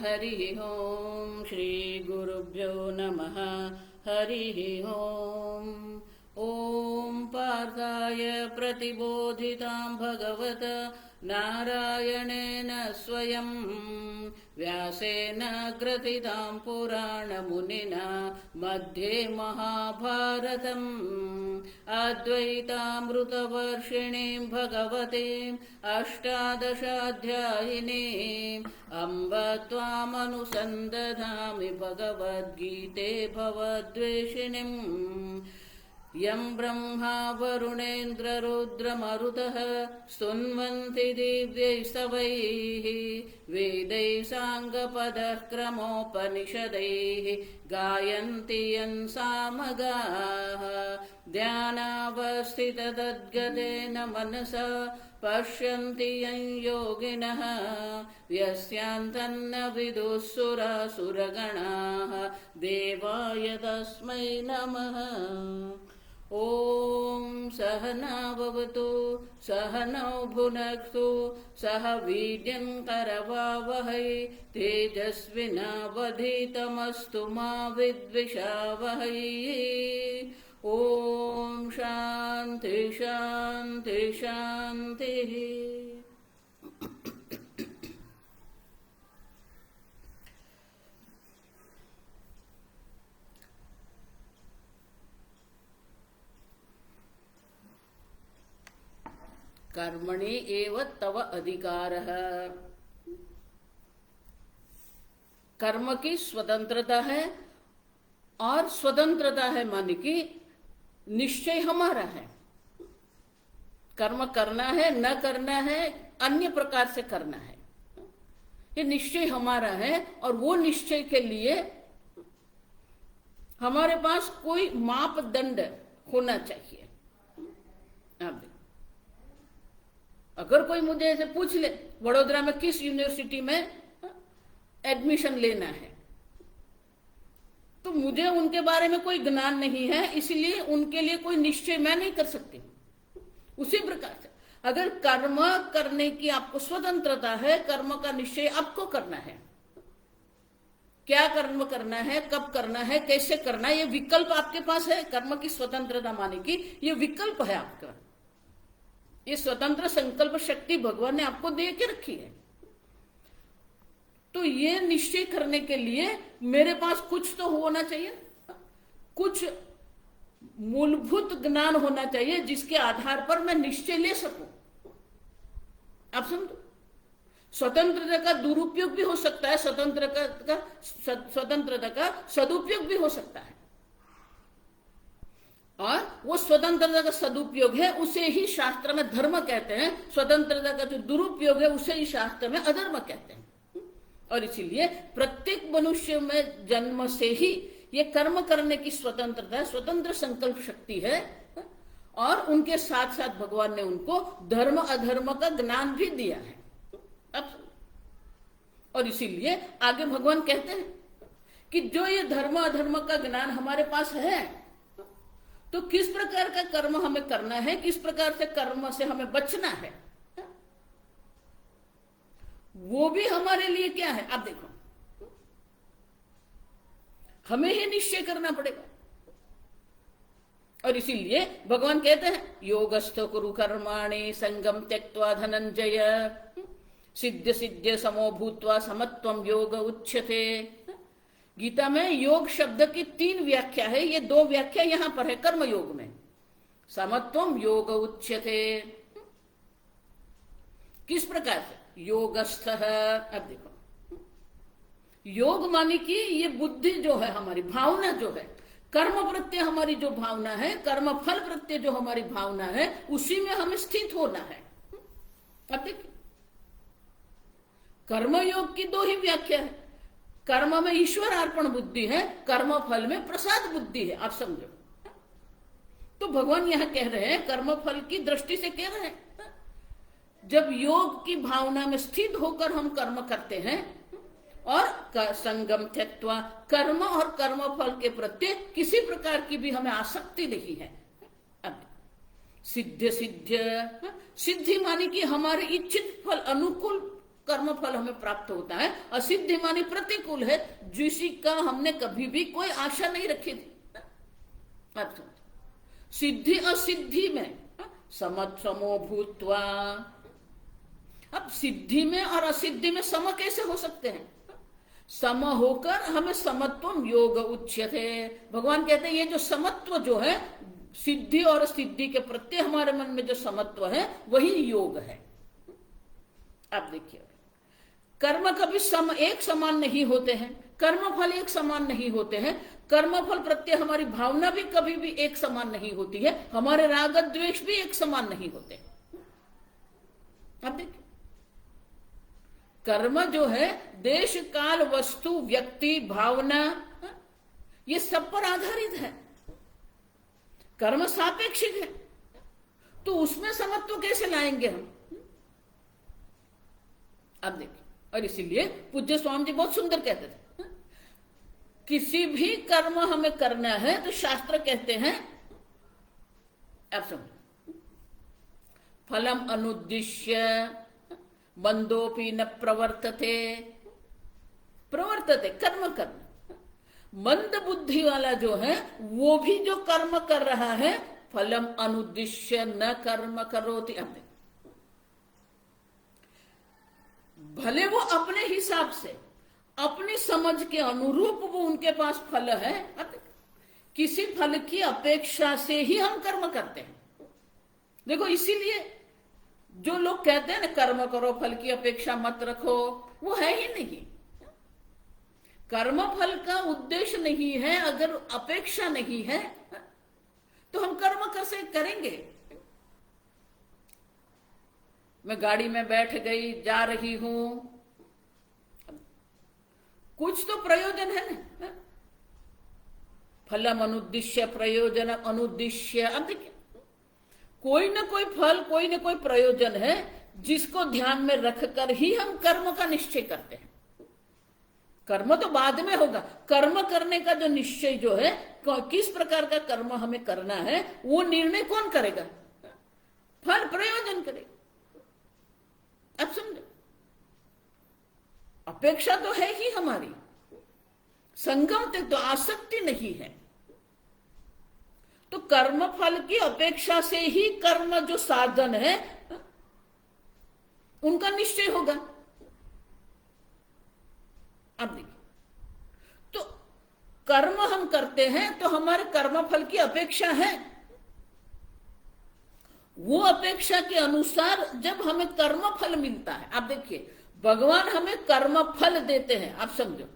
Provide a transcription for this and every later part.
हरिः ओम् श्री गुरुभ्यो नमः हरिः ओम् ॐ पार्थाय प्रतिबोधितां भगवत नारायणेन स्वयं व्यासेन ग्रथितां पुराणमुनिना मध्ये महाभारतम् अद्वैतामृतवर्षिणीं भगवतीम् अष्टादशाध्यायिनीम् अम्ब त्वामनुसन्दधामि भगवद्गीते भवद्वेषिणीम् यं ब्रह्मा वरुणेन्द्ररुद्रमरुतः स्तुन्वन्ति दिव्यैस्तवैः वेदैः साङ्गपदः क्रमोपनिषदैः गायन्ति यं सामगाः ध्यानावस्थिततद्गतेन मनसा पश्यन्ति यं योगिनः यस्यान्तन्न विदुः सुरासुरगणाः देवाय तस्मै नमः। ॐ सहना भवतु सहनौ भुनक्तु सह वीर्यं करवावहै तेजस्विनावधीतमस्तु मा विद्विषावहै। ॐ शान्ति शान्ति शान्तिः। कर्मणि एव तव अधिकारः। कर्म की स्वतंत्रता है और स्वतंत्रता है माने कि निश्चय हमारा है। कर्म करना है न करना है अन्य प्रकार से करना है, ये निश्चय हमारा है और वो निश्चय के लिए हमारे पास कोई मापदंड होना चाहिए। आप देखो, अगर कोई मुझे ऐसे पूछ ले वडोदरा में किस यूनिवर्सिटी में एडमिशन लेना है, तो मुझे उनके बारे में कोई ज्ञान नहीं है, इसलिए उनके लिए कोई निश्चय मैं नहीं कर सकती। उसी प्रकार से अगर कर्म करने की आपको स्वतंत्रता है, कर्म का निश्चय आपको करना है, क्या कर्म करना है, कब करना है, कैसे करना है, ये विकल्प आपके पास है। कर्म की स्वतंत्रता माने कि ये विकल्प है आपका, ये स्वतंत्र संकल्प शक्ति भगवान ने आपको दे के रखी है। तो ये निश्चय करने के लिए मेरे पास कुछ तो होना चाहिए, कुछ मूलभूत ज्ञान होना चाहिए जिसके आधार पर मैं निश्चय ले सकूं। आप समझो, स्वतंत्रता का दुरुपयोग भी हो सकता है, स्वतंत्रता का सदुपयोग भी हो सकता है, और वो स्वतंत्रता का सदुपयोग है उसे ही शास्त्र में धर्म कहते हैं, स्वतंत्रता का जो दुरुपयोग है उसे ही शास्त्र में अधर्म कहते हैं। और इसीलिए प्रत्येक मनुष्य में जन्म से ही ये कर्म करने की स्वतंत्रता, स्वतंत्र संकल्प शक्ति है, और उनके साथ साथ भगवान ने उनको धर्म अधर्म का ज्ञान भी दिया है। अब और इसीलिए आगे भगवान कहते हैं कि जो ये धर्म अधर्म का ज्ञान हमारे पास है, तो किस प्रकार का कर्म हमें करना है, किस प्रकार से कर्म से हमें बचना है, वो भी हमारे लिए क्या है। आप देखो, हमें ही निश्चय करना पड़ेगा। और इसीलिए भगवान कहते हैं योगस्थ कुरु कर्माणि संगम त्यक्त्वा धनंजय सिद्ध सिद्ध समो भूत्वा समत्वम योग उच्यते। गीता में योग शब्द की 3 व्याख्या है, ये 2 व्याख्या यहां पर है कर्म योग में। समत्वम योग उच्यते, किस प्रकार से योगस्थ। अब देखो, योग माने कि ये बुद्धि जो है, हमारी भावना जो है, कर्म प्रत्यय हमारी जो भावना है, कर्म फल प्रत्यय जो हमारी भावना है, उसी में हमें स्थित होना है। अब देखिए, कर्मयोग की 2 ही व्याख्या है। कर्म में ईश्वर अर्पण बुद्धि है, कर्म फल में प्रसाद बुद्धि है। आप समझो, तो भगवान यहां कह रहे हैं, कर्म फल की दृष्टि से कह रहे हैं, जब योग की भावना में स्थित होकर हम कर्म करते हैं और संगम त्यक्त्वा, कर्म और कर्म फल के प्रति किसी प्रकार की भी हमें आसक्ति नहीं है। अब सिद्ध सिद्ध, सिद्धि मानी कि हमारे इच्छित फल अनुकूल कर्म फल हमें प्राप्त होता है। असिद्धि मानी प्रतिकूल है, जिसका हमने कभी भी कोई आशा नहीं रखी थी। सिद्धि असिद्धि में समो भूत्वा। अब सिद्धि में और असिद्धि में सम कैसे हो सकते हैं? सम होकर हमें समत्वम योग उच्यते। भगवान कहते हैं ये जो समत्व जो है, सिद्धि और सिद्धि के प्रति हमारे मन में जो समत्व है वही योग है। आप देखिए, कर्म कभी एक समान नहीं होते हैं, कर्म फल एक समान नहीं होते हैं, कर्म फल प्रत्यय हमारी भावना भी कभी भी एक समान नहीं होती है, हमारे राग द्वेष भी एक समान नहीं होते। आप देखिए, कर्म जो है देश काल वस्तु व्यक्ति भावना ये सब पर आधारित है। कर्म सापेक्षिक है, तो उसमें समत्व कैसे लाएंगे हम? अब देखिए, और इसीलिए पूज्य स्वामी जी बहुत सुंदर कहते थे, किसी भी कर्म हमें करना है तो शास्त्र कहते हैं, आप समझो, फलम अनुद्दिश्य मंदोपि न प्रवर्तते। प्रवर्तते कर्म कर्म, मंद बुद्धि वाला जो है वो भी जो कर्म कर रहा है, फलम अनुद्दिश्य न कर्म करोति। भले वो अपने हिसाब से अपनी समझ के अनुरूप वो उनके पास फल है, किसी फल की अपेक्षा से ही हम कर्म करते हैं। देखो, इसीलिए जो लोग कहते हैं ना कर्म करो फल की अपेक्षा मत रखो, वो है ही नहीं। कर्म फल का उद्देश्य नहीं है, अगर अपेक्षा नहीं है तो हम कर्म कैसे करेंगे? मैं गाड़ी में बैठ गई, जा रही हूं, कुछ तो प्रयोजन है ना। फलम अनुद्दिश्य प्रयोजन अनुद्दिश्य। अब देखिए, कोई ना कोई फल, कोई ना कोई प्रयोजन है जिसको ध्यान में रखकर ही हम कर्म का निश्चय करते हैं। कर्म तो बाद में होगा, कर्म करने का जो निश्चय जो है, किस प्रकार का कर्म हमें करना है, वो निर्णय कौन करेगा? फल प्रयोजन करेगा। अब समझो, अपेक्षा तो है ही हमारी, संगम तक तो आसक्ति नहीं है, तो कर्म फल की अपेक्षा से ही कर्म जो साधन है उनका निश्चय होगा। अब देखिए, तो कर्म हम करते हैं तो हमारे कर्म फल की अपेक्षा है, वो अपेक्षा के अनुसार जब हमें कर्म फल मिलता है। आप देखिए, भगवान हमें कर्म फल देते हैं। आप समझो,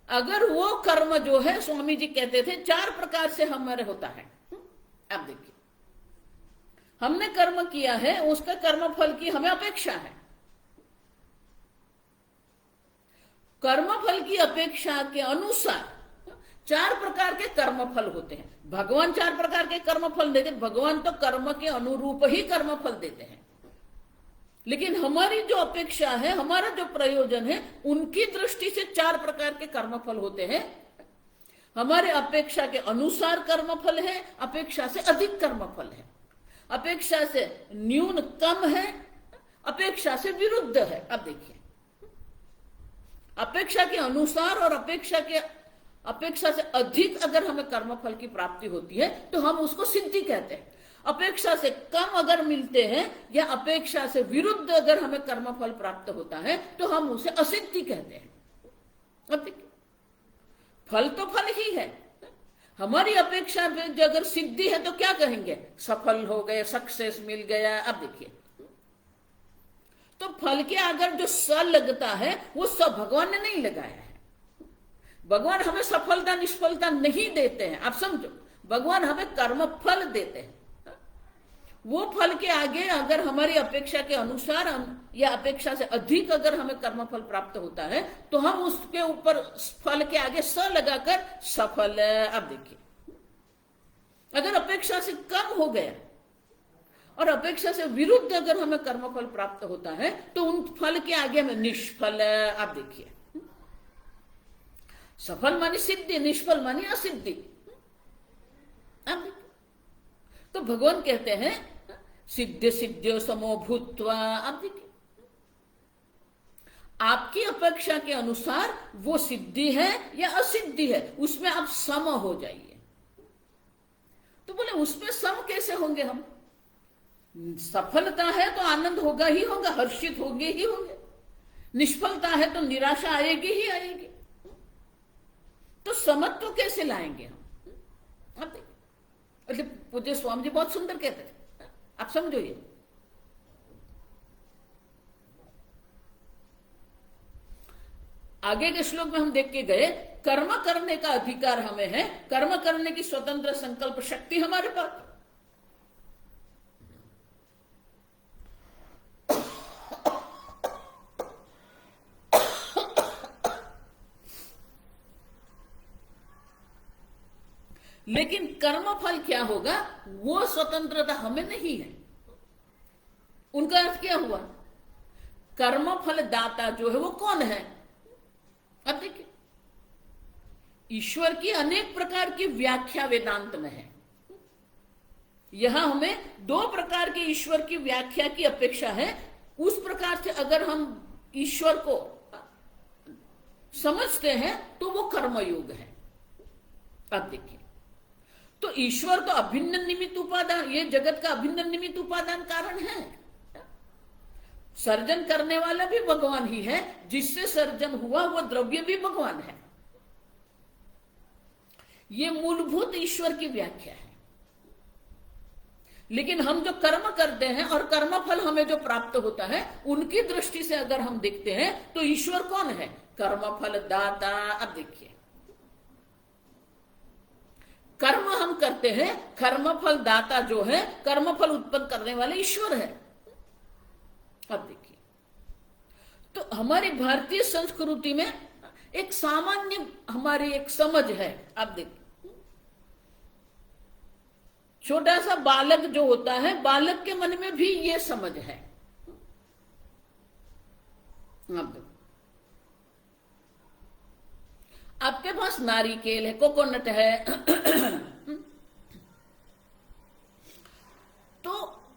अगर वो कर्म जो है, स्वामी जी कहते थे 4 प्रकार से हमारे होता है। आप देखिए, हमने कर्म किया है, उसका कर्म फल की हमें अपेक्षा है। कर्म फल की अपेक्षा के अनुसार 4 प्रकार के कर्म फल होते हैं। भगवान 4 प्रकार के कर्म फल देते, भगवान तो कर्म के अनुरूप ही कर्म फल देते हैं, लेकिन हमारी जो अपेक्षा है, हमारा जो प्रयोजन है, उनकी दृष्टि से 4 प्रकार के कर्म फल होते हैं। हमारे अपेक्षा के अनुसार कर्म फल है, अपेक्षा से अधिक कर्म फल है, अपेक्षा से न्यून कम है, अपेक्षा से विरुद्ध है। अब देखिए, अपेक्षा के अनुसार और अपेक्षा से अधिक अगर हमें कर्म फल की प्राप्ति होती है तो हम उसको सिद्धि कहते हैं। अपेक्षा से कम अगर मिलते हैं या अपेक्षा से विरुद्ध अगर हमें कर्म फल प्राप्त होता है तो हम उसे असिद्धि कहते हैं। अब देखिए, फल तो फल ही है, हमारी अपेक्षा में जो अगर सिद्धि है तो क्या कहेंगे? सफल हो गए, सक्सेस मिल गया। अब देखिए, तो फल के अगर जो स लगता है वो सब भगवान ने नहीं लगाया है। भगवान हमें सफलता निष्फलता नहीं देते हैं। आप समझो, भगवान हमें कर्म फल देते हैं। वो फल के आगे अगर हमारी अपेक्षा के अनुसार या अपेक्षा से अधिक अगर हमें कर्म फल प्राप्त होता है तो हम उसके ऊपर फल के आगे स लगाकर सफल। अब देखिए, अगर अपेक्षा से कम हो गया और अपेक्षा से विरुद्ध अगर हमें कर्म फल प्राप्त होता है तो उन फल के आगे हमें निष्फल। आप देखिए, सफल मानी सिद्धि, निष्फल मानी असिद्धि। अब तो भगवान कहते हैं सिद्ध सिद्ध्यो समो भूत्वा। आप देखिए, आपकी अपेक्षा के अनुसार वो सिद्धि है या असिद्धि है, उसमें आप सम हो जाइए। तो बोले उसमें सम कैसे होंगे हम? सफलता है तो आनंद होगा ही होगा, हर्षित होंगे ही होंगे। निष्फलता है तो निराशा आएगी ही आएगी। तो समत्व कैसे लाएंगे हम? आप देखिए, पूज्य स्वामी जी बहुत सुंदर कहते थे, आप समझो ये। आगे के श्लोक में हम देख के गए, कर्म करने का अधिकार हमें है, कर्म करने की स्वतंत्र संकल्प शक्ति हमारे पास। लेकिन कर्म फल क्या होगा, वो स्वतंत्रता हमें नहीं है। उनका अर्थ क्या हुआ? कर्म फल दाता जो है वो कौन है? अब देखिए, ईश्वर की अनेक प्रकार की व्याख्या वेदांत में है। यहां हमें दो प्रकार के ईश्वर की व्याख्या की अपेक्षा है। उस प्रकार से अगर हम ईश्वर को समझते हैं तो वो कर्मयोग है। अब देखिए, तो ईश्वर तो अभिन्न निमित्त उपादान, ये जगत का अभिन्न निमित्त उपादान कारण है। सर्जन करने वाला भी भगवान ही है, जिससे सर्जन हुआ वो द्रव्य भी भगवान है। ये मूलभूत ईश्वर की व्याख्या है। लेकिन हम जो कर्म करते हैं और कर्म फल हमें जो प्राप्त होता है, उनकी दृष्टि से अगर हम देखते हैं तो ईश्वर कौन है? कर्म फल दाता। अब देखिए, कर्म हम करते हैं, कर्म फल दाता जो है, कर्म फल उत्पन्न करने वाले ईश्वर है। अब देखिए, तो हमारी भारतीय संस्कृति में एक सामान्य हमारी एक समझ है। आप देखिए, छोटा सा बालक जो होता है, बालक के मन में भी ये समझ है। आप देखो, आपके पास नारिकेल है, कोकोनट है, तो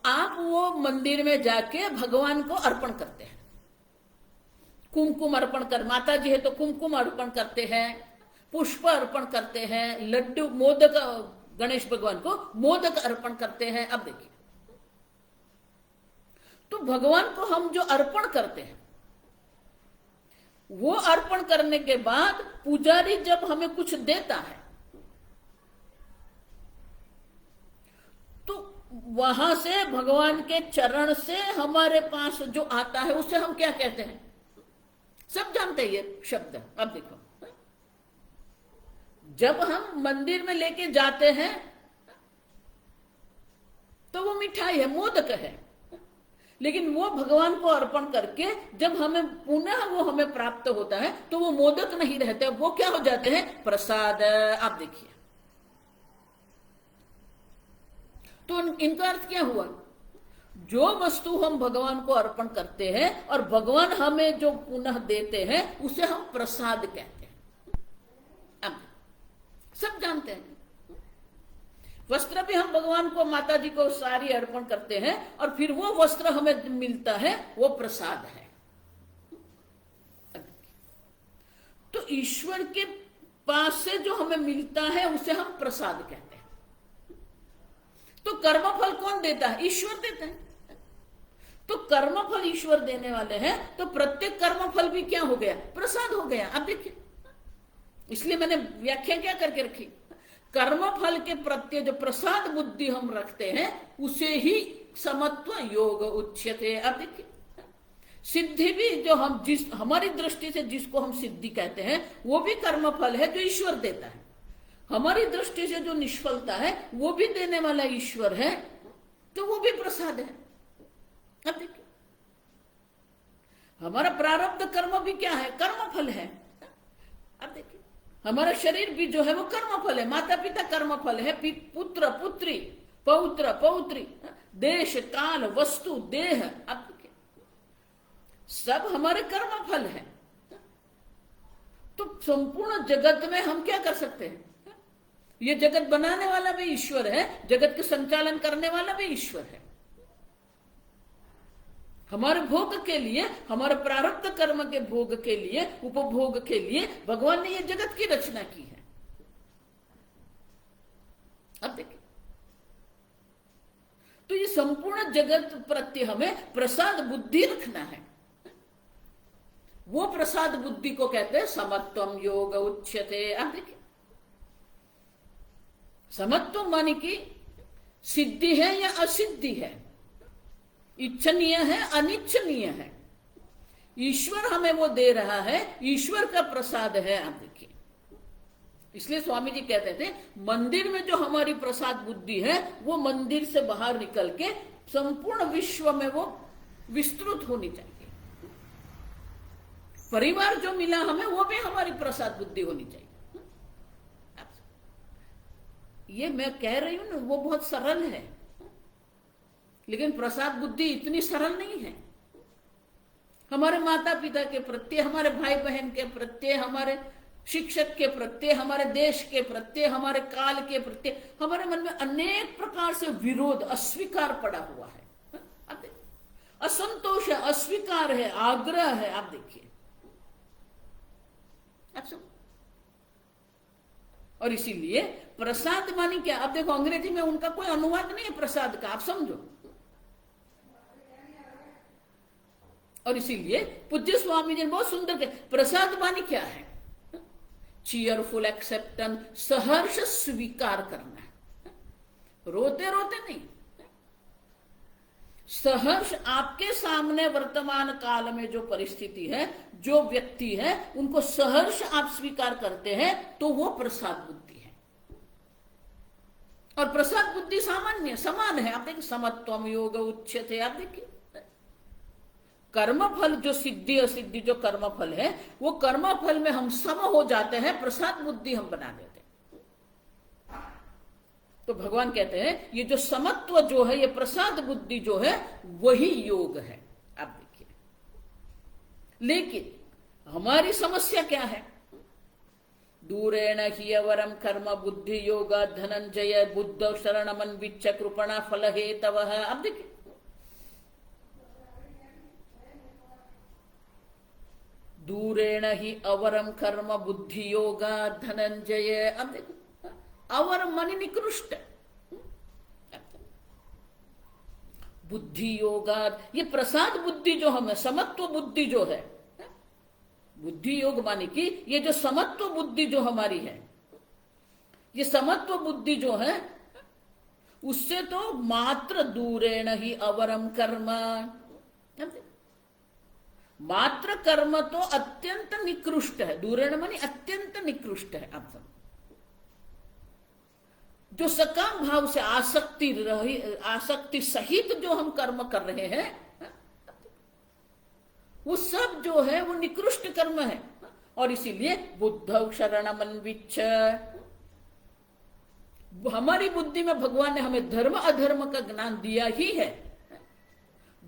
आप वो मंदिर में जाके भगवान को अर्पण करते हैं। कुमकुम अर्पण कर, माता जी है तो कुमकुम अर्पण करते हैं, पुष्प अर्पण करते हैं, लड्डू, मोदक, गणेश भगवान को मोदक अर्पण करते हैं। अब देखिए, तो भगवान को हम जो अर्पण करते हैं, वो अर्पण करने के बाद पुजारी जब हमें कुछ देता है तो वहां से भगवान के चरण से हमारे पास जो आता है उसे हम क्या कहते हैं? सब जानते हैं ये शब्द। अब देखो, जब हम मंदिर में लेके जाते हैं तो वो मिठाई है, मोदक है। लेकिन वो भगवान को अर्पण करके जब हमें पुनः वो हमें प्राप्त होता है तो वो मोदक नहीं रहते, वो क्या हो जाते हैं? प्रसाद। आप देखिए, तो इनका अर्थ क्या हुआ? जो वस्तु हम भगवान को अर्पण करते हैं और भगवान हमें जो पुनः देते हैं उसे हम प्रसाद कहते हैं। अब सब जानते हैं, वस्त्र भी हम भगवान को, माता जी को सारी अर्पण करते हैं और फिर वो वस्त्र हमें मिलता है, वो प्रसाद है। तो ईश्वर के पास से जो हमें मिलता है उसे हम प्रसाद कहते हैं। तो कर्मफल कौन देता है? ईश्वर देते हैं। तो कर्मफल ईश्वर देने वाले हैं, तो प्रत्येक कर्मफल भी क्या हो गया? प्रसाद हो गया। अब देखिए, इसलिए मैंने व्याख्या क्या करके रखी, कर्म फल के प्रत्यय जो प्रसाद बुद्धि हम रखते हैं उसे ही समत्व योग उच्यते। अब देखिए, सिद्धि भी जो हम जिस हमारी दृष्टि से जिसको हम सिद्धि कहते हैं वो भी कर्म फल है जो ईश्वर देता है। हमारी दृष्टि से जो निष्फलता है वो भी देने वाला ईश्वर है, तो वो भी प्रसाद है। अब देखिए, हमारा प्रारब्ध कर्म भी क्या है? कर्म फल है। अब देखिए, हमारा शरीर भी जो है वो कर्म फल है, माता पिता कर्म फल है, पुत्र पुत्री, पौत्र पौत्री, देश काल वस्तु देह, अब सब हमारे कर्म फल है। तो संपूर्ण जगत में हम क्या कर सकते हैं? ये जगत बनाने वाला भी ईश्वर है, जगत के संचालन करने वाला भी ईश्वर है। हमारे भोग के लिए, हमारे प्रारब्ध कर्म के भोग के लिए, उपभोग के लिए भगवान ने ये जगत की रचना की है। अब देखिए, तो ये संपूर्ण जगत प्रति हमें प्रसाद बुद्धि रखना है। वो प्रसाद बुद्धि को कहते हैं समत्वम योग उच्यते। आप देखिए, समत्व माने कि सिद्धि है या असिद्धि है, इच्छनीय है अनिच्छनीय है, ईश्वर हमें वो दे रहा है, ईश्वर का प्रसाद है। आप देखिए, इसलिए स्वामी जी कहते थे मंदिर में जो हमारी प्रसाद बुद्धि है वो मंदिर से बाहर निकल के संपूर्ण विश्व में वो विस्तृत होनी चाहिए। परिवार जो मिला हमें वो भी हमारी प्रसाद बुद्धि होनी चाहिए। ये मैं कह रही हूं ना, वो बहुत सरल है, लेकिन प्रसाद बुद्धि इतनी सरल नहीं है। हमारे माता पिता के प्रत्यय, हमारे भाई बहन के प्रत्यय, हमारे शिक्षक के प्रत्यय, हमारे देश के प्रत्यय, हमारे काल के प्रत्यय, हमारे मन में अनेक प्रकार से विरोध, अस्वीकार पड़ा हुआ है। आप देखिए, असंतोष है, अस्वीकार है, आग्रह है। आप देखिए, आप सब। और इसीलिए प्रसाद मानी क्या? अब देखो, अंग्रेजी में उनका कोई अनुवाद नहीं है प्रसाद का, आप समझो। और इसीलिए पूज्य स्वामी जी ने बहुत सुंदर कहा, प्रसाद मानी क्या है? चीयरफुल एक्सेप्टेंस, सहर्ष स्वीकार करना है, रोते रोते नहीं, सहर्ष आपके सामने वर्तमान काल में जो परिस्थिति है, जो व्यक्ति है, उनको सहर्ष आप स्वीकार करते हैं तो वो प्रसाद बुद्धि है। और प्रसाद बुद्धि सामान्य समान है। आप देखिए, समत्वम योग उच्यते। आप देखिए, कर्मफल जो सिद्धि असिद्धि जो कर्मफल है, वो कर्मफल में हम सम हो जाते हैं, प्रसाद बुद्धि हम बना देते हैं। तो भगवान कहते हैं ये जो समत्व जो है, ये प्रसाद बुद्धि जो है, वही योग है। आप देखिए, लेकिन हमारी समस्या क्या है? दूरेण ही अवरम कर्म बुद्धि योग धनंजय बुद्ध शरणमन विच्च कृपणा फल हेतव। अब देखिए, दूरेण ही अवरम कर्म बुद्धि योगा धनंजय। अब देखो, अवर मन निकृष्ट, बुद्धि योगा, ये प्रसाद बुद्धि जो हमें, समत्व बुद्धि जो है, बुद्धि योग माने कि ये जो समत्व बुद्धि जो हमारी है, ये समत्व बुद्धि जो है, उससे तो मात्र दूरेण ही अवरम कर्म, मात्र कर्म तो अत्यंत निकृष्ट है। दूरेण माने अत्यंत निकृष्ट है। आप सब जो सकाम भाव से आसक्ति सहित जो हम कर्म कर रहे हैं, वो सब जो है वो निकृष्ट कर्म है। और इसीलिए बुद्ध शरणमन विच्च, हमारी बुद्धि में भगवान ने हमें धर्म अधर्म का ज्ञान दिया ही है,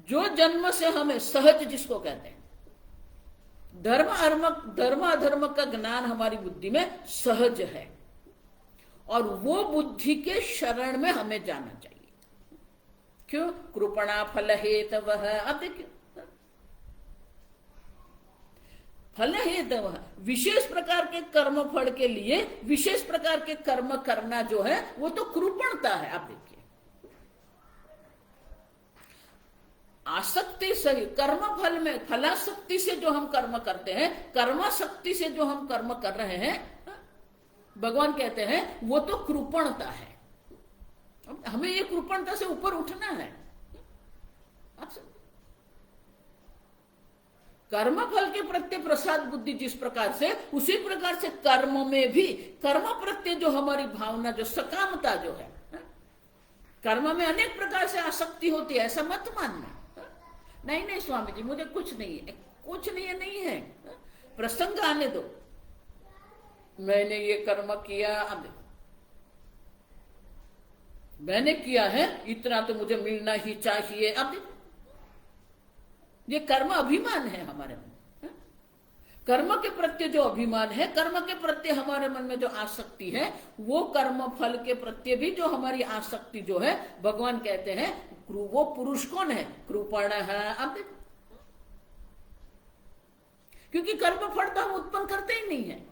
जो जन्म से हमें सहज जिसको कहते हैं, धर्म अधर्म का ज्ञान हमारी बुद्धि में सहज है। और वो बुद्धि के शरण में हमें जाना चाहिए। क्यों? कृपणा फल हेतव। अब देखिए, फल हेतव, विशेष प्रकार के कर्म फल के लिए विशेष प्रकार के कर्म करना जो है वो तो कृपणता है। आप देखिए, आसक्ति से, कर्म फल में फलासक्ति से जो हम कर्म करते हैं, कर्मासक्ति से जो हम कर्म कर रहे हैं, भगवान कहते हैं वो तो कृपणता है। हमें ये कृपणता से ऊपर उठना है। कर्म फल के प्रत्यय प्रसाद बुद्धि जिस प्रकार से, उसी प्रकार से कर्म में भी कर्म प्रत्यय जो हमारी भावना, जो सकामता जो है, कर्म में अनेक प्रकार से आसक्ति होती है, ऐसा मत मानना। नहीं नहीं स्वामी जी, मुझे कुछ नहीं है, कुछ नहीं है, नहीं है, प्रसंग आने दो। मैंने ये कर्म किया, अब मैंने किया है, इतना तो मुझे मिलना ही चाहिए। अब ये कर्म अभिमान है हमारे मन, कर्म के प्रत्यय जो अभिमान है, कर्म के प्रत्यय हमारे मन में जो आसक्ति है, वो कर्म फल के प्रत्यय भी जो हमारी आसक्ति जो है, भगवान कहते हैं वो पुरुष कौन है? कृपण है। आप देखो, क्योंकि कर्म फल तो हम उत्पन्न करते ही नहीं है।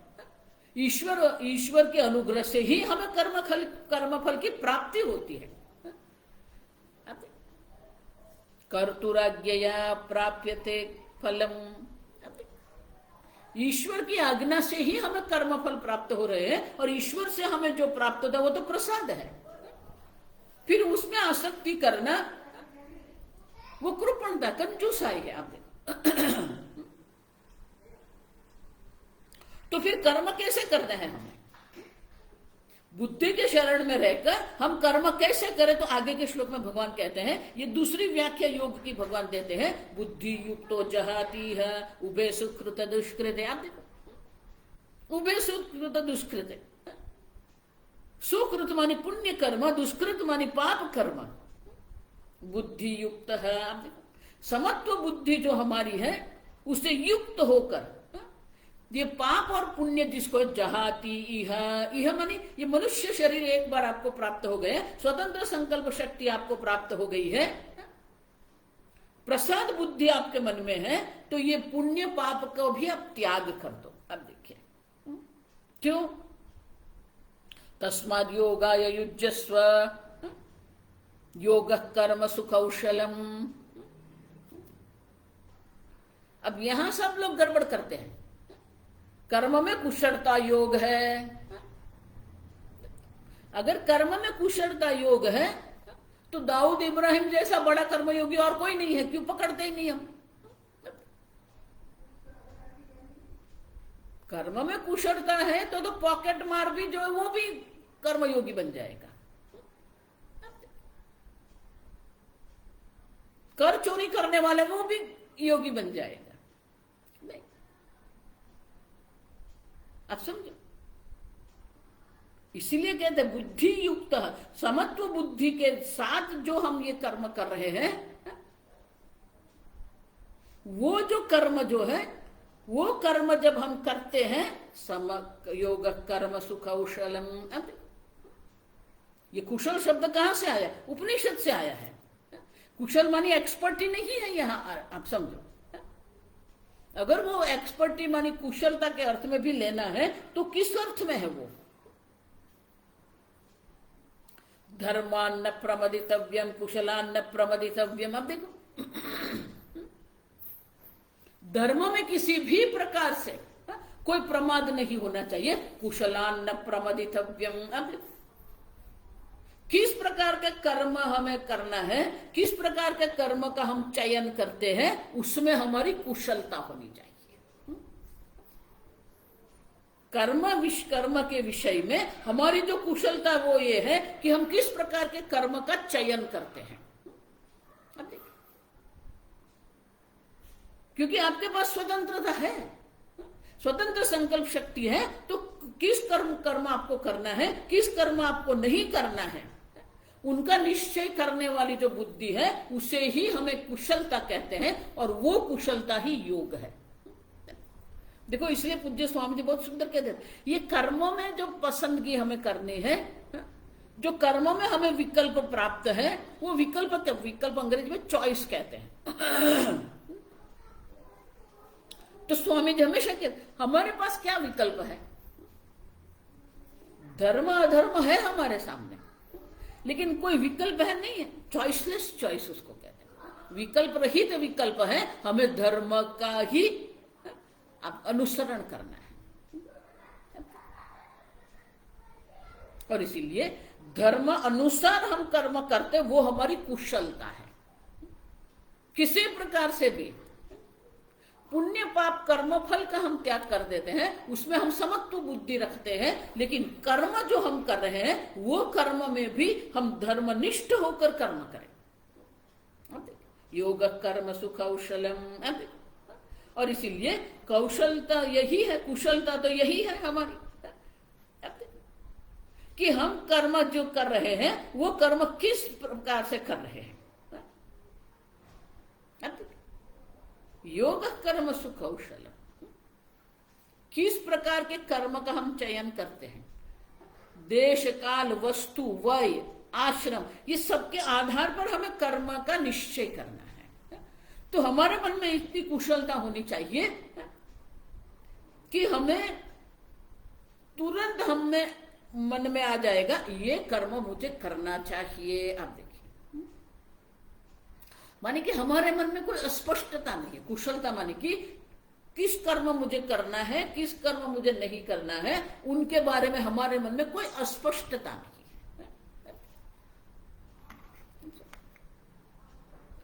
ईश्वर के अनुग्रह से ही हमें कर्म फल की प्राप्ति होती है। कर्तुराज्ञया प्राप्यते फलम। ईश्वर की आज्ञा से ही हमें कर्म फल प्राप्त हो रहे हैं, और ईश्वर से हमें जो प्राप्त होता है वो तो प्रसाद है। फिर उसमें आसक्ति करना वो कृपणता, कंजूसाई है। आप देखो, तो फिर कर्म कैसे करना है हमें? बुद्धि के शरण में रहकर हम कर्म कैसे करें? तो आगे के श्लोक में भगवान कहते हैं, ये दूसरी व्याख्या योग की भगवान देते हैं, बुद्धि युक्तो जहाती है उभे सुकृत दुष्कृत। आप देखो, उभे सुकृत दुष्कृत, सुकृत मानी पुण्य कर्म, दुष्कृत मानी पाप कर्म। बुद्धि युक्त है। आप देखो, समत्व बुद्धि जो हमारी है उससे युक्त होकर ये पाप और पुण्य जिसको जहाती इह मानी ये मनुष्य शरीर एक बार आपको प्राप्त हो गए, स्वतंत्र संकल्प शक्ति आपको प्राप्त हो गई है, प्रसाद बुद्धि आपके मन में है, तो ये पुण्य पाप को भी आप त्याग कर दो। अब देखिए क्यों? तस्माद् योगाय युज्यस्व योग कर्म सुकौशलम। अब यहां सब लोग गड़बड़ करते हैं। कर्म में कुशलता योग है। अगर कर्म में कुशलता योग है तो दाऊद इब्राहिम जैसा बड़ा कर्मयोगी और कोई नहीं है, क्यों पकड़ते ही नहीं हम? कर्म में कुशलता है तो पॉकेट मार भी जो है वो भी कर्मयोगी बन जाएगा। कर चोरी करने वाले वो भी योगी बन जाएगा। नहीं, आप समझो, इसीलिए कहते हैं बुद्धि युक्त, समत्व बुद्धि के साथ जो हम ये कर्म कर रहे हैं, वो जो कर्म जो है, वो कर्म जब हम करते हैं, योग कर्म सुकौशलम। ये कुशल शब्द कहां से आया? उपनिषद से आया है। कुशल मानी एक्सपर्टी नहीं है यहां, आप समझो। अगर वो एक्सपर्टी मानी कुशलता के अर्थ में भी लेना है तो किस अर्थ में है वो? धर्मान्न प्रमदितव्यम कुशलान्न प्रमदितव्यम। अब देखो, धर्म में किसी भी प्रकार से कोई प्रमाद नहीं होना चाहिए। कुशलान्न प्रमदितव्यम। अब देखो, किस प्रकार के कर्म हमें करना है, किस प्रकार के कर्म का हम चयन करते हैं, उसमें हमारी कुशलता होनी चाहिए। कर्म के विषय में हमारी जो कुशलता वो ये है कि हम किस प्रकार के कर्म का चयन करते हैं। क्योंकि आपके पास स्वतंत्रता है, स्वतंत्र संकल्प शक्ति है, तो किस कर्म आपको करना है, किस कर्म आपको नहीं करना है, उनका निश्चय करने वाली जो बुद्धि है उसे ही हमें कुशलता कहते हैं, और वो कुशलता ही योग है। देखो, इसलिए पूज्य स्वामी जी बहुत सुंदर कहते हैं, ये कर्मों में जो पसंदगी हमें करनी है, जो कर्मों में हमें विकल्प प्राप्त है, वो विकल्प अंग्रेजी में चॉइस कहते हैं। तो स्वामी जी हमेशा कहते, हमारे पास क्या विकल्प है? धर्म अधर्म है हमारे सामने, लेकिन कोई विकल्प है नहीं है। चॉइसलेस चॉइस उसको कहते हैं। विकल्प रहित विकल्प है, हमें धर्म का ही अनुसरण करना है। और इसीलिए धर्म अनुसार हम कर्म करते, वो हमारी कुशलता है। किसी प्रकार से भी पुण्य पाप कर्म फल का हम त्याग कर देते हैं, उसमें हम समत्व बुद्धि रखते हैं, लेकिन कर्म जो हम कर रहे हैं वो कर्म में भी हम धर्मनिष्ठ होकर कर्म करें। योग कर्म सुकौशलम। और इसीलिए कौशलता यही है, कुशलता तो यही है हमारी, कि हम कर्म जो कर रहे हैं वो कर्म किस प्रकार से कर रहे हैं। योग कर्म सुकौशलम, किस प्रकार के कर्म का हम चयन करते हैं, देश काल वस्तु वय आश्रम, ये सबके आधार पर हमें कर्म का निश्चय करना है। तो हमारे मन में इतनी कुशलता होनी चाहिए कि हमें तुरंत हमें मन में आ जाएगा ये कर्म मुझे करना चाहिए। आप देखिए, माने कि हमारे मन में कोई अस्पष्टता नहीं है। कुशलता माने कि किस कर्म मुझे करना है, किस कर्म मुझे नहीं करना है, उनके बारे में हमारे मन में कोई अस्पष्टता नहीं है।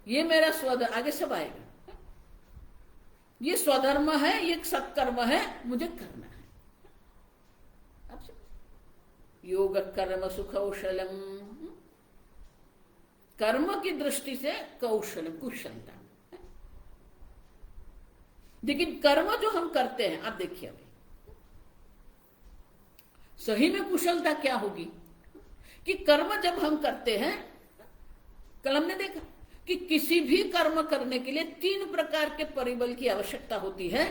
ये मेरा स्वधर्म, आगे सब आएगा, ये स्वधर्म है, ये सत्कर्म है, मुझे करना है। योग कर्म सुकौशलम, कर्म की दृष्टि से कौशलम, कुशलता। लेकिन कर्म जो हम करते हैं, आप देखिए अभी सही में कुशलता क्या होगी कि कर्म जब हम करते हैं, कल हमने देखा कि किसी भी कर्म करने के लिए 3 प्रकार के परिबल की आवश्यकता होती है।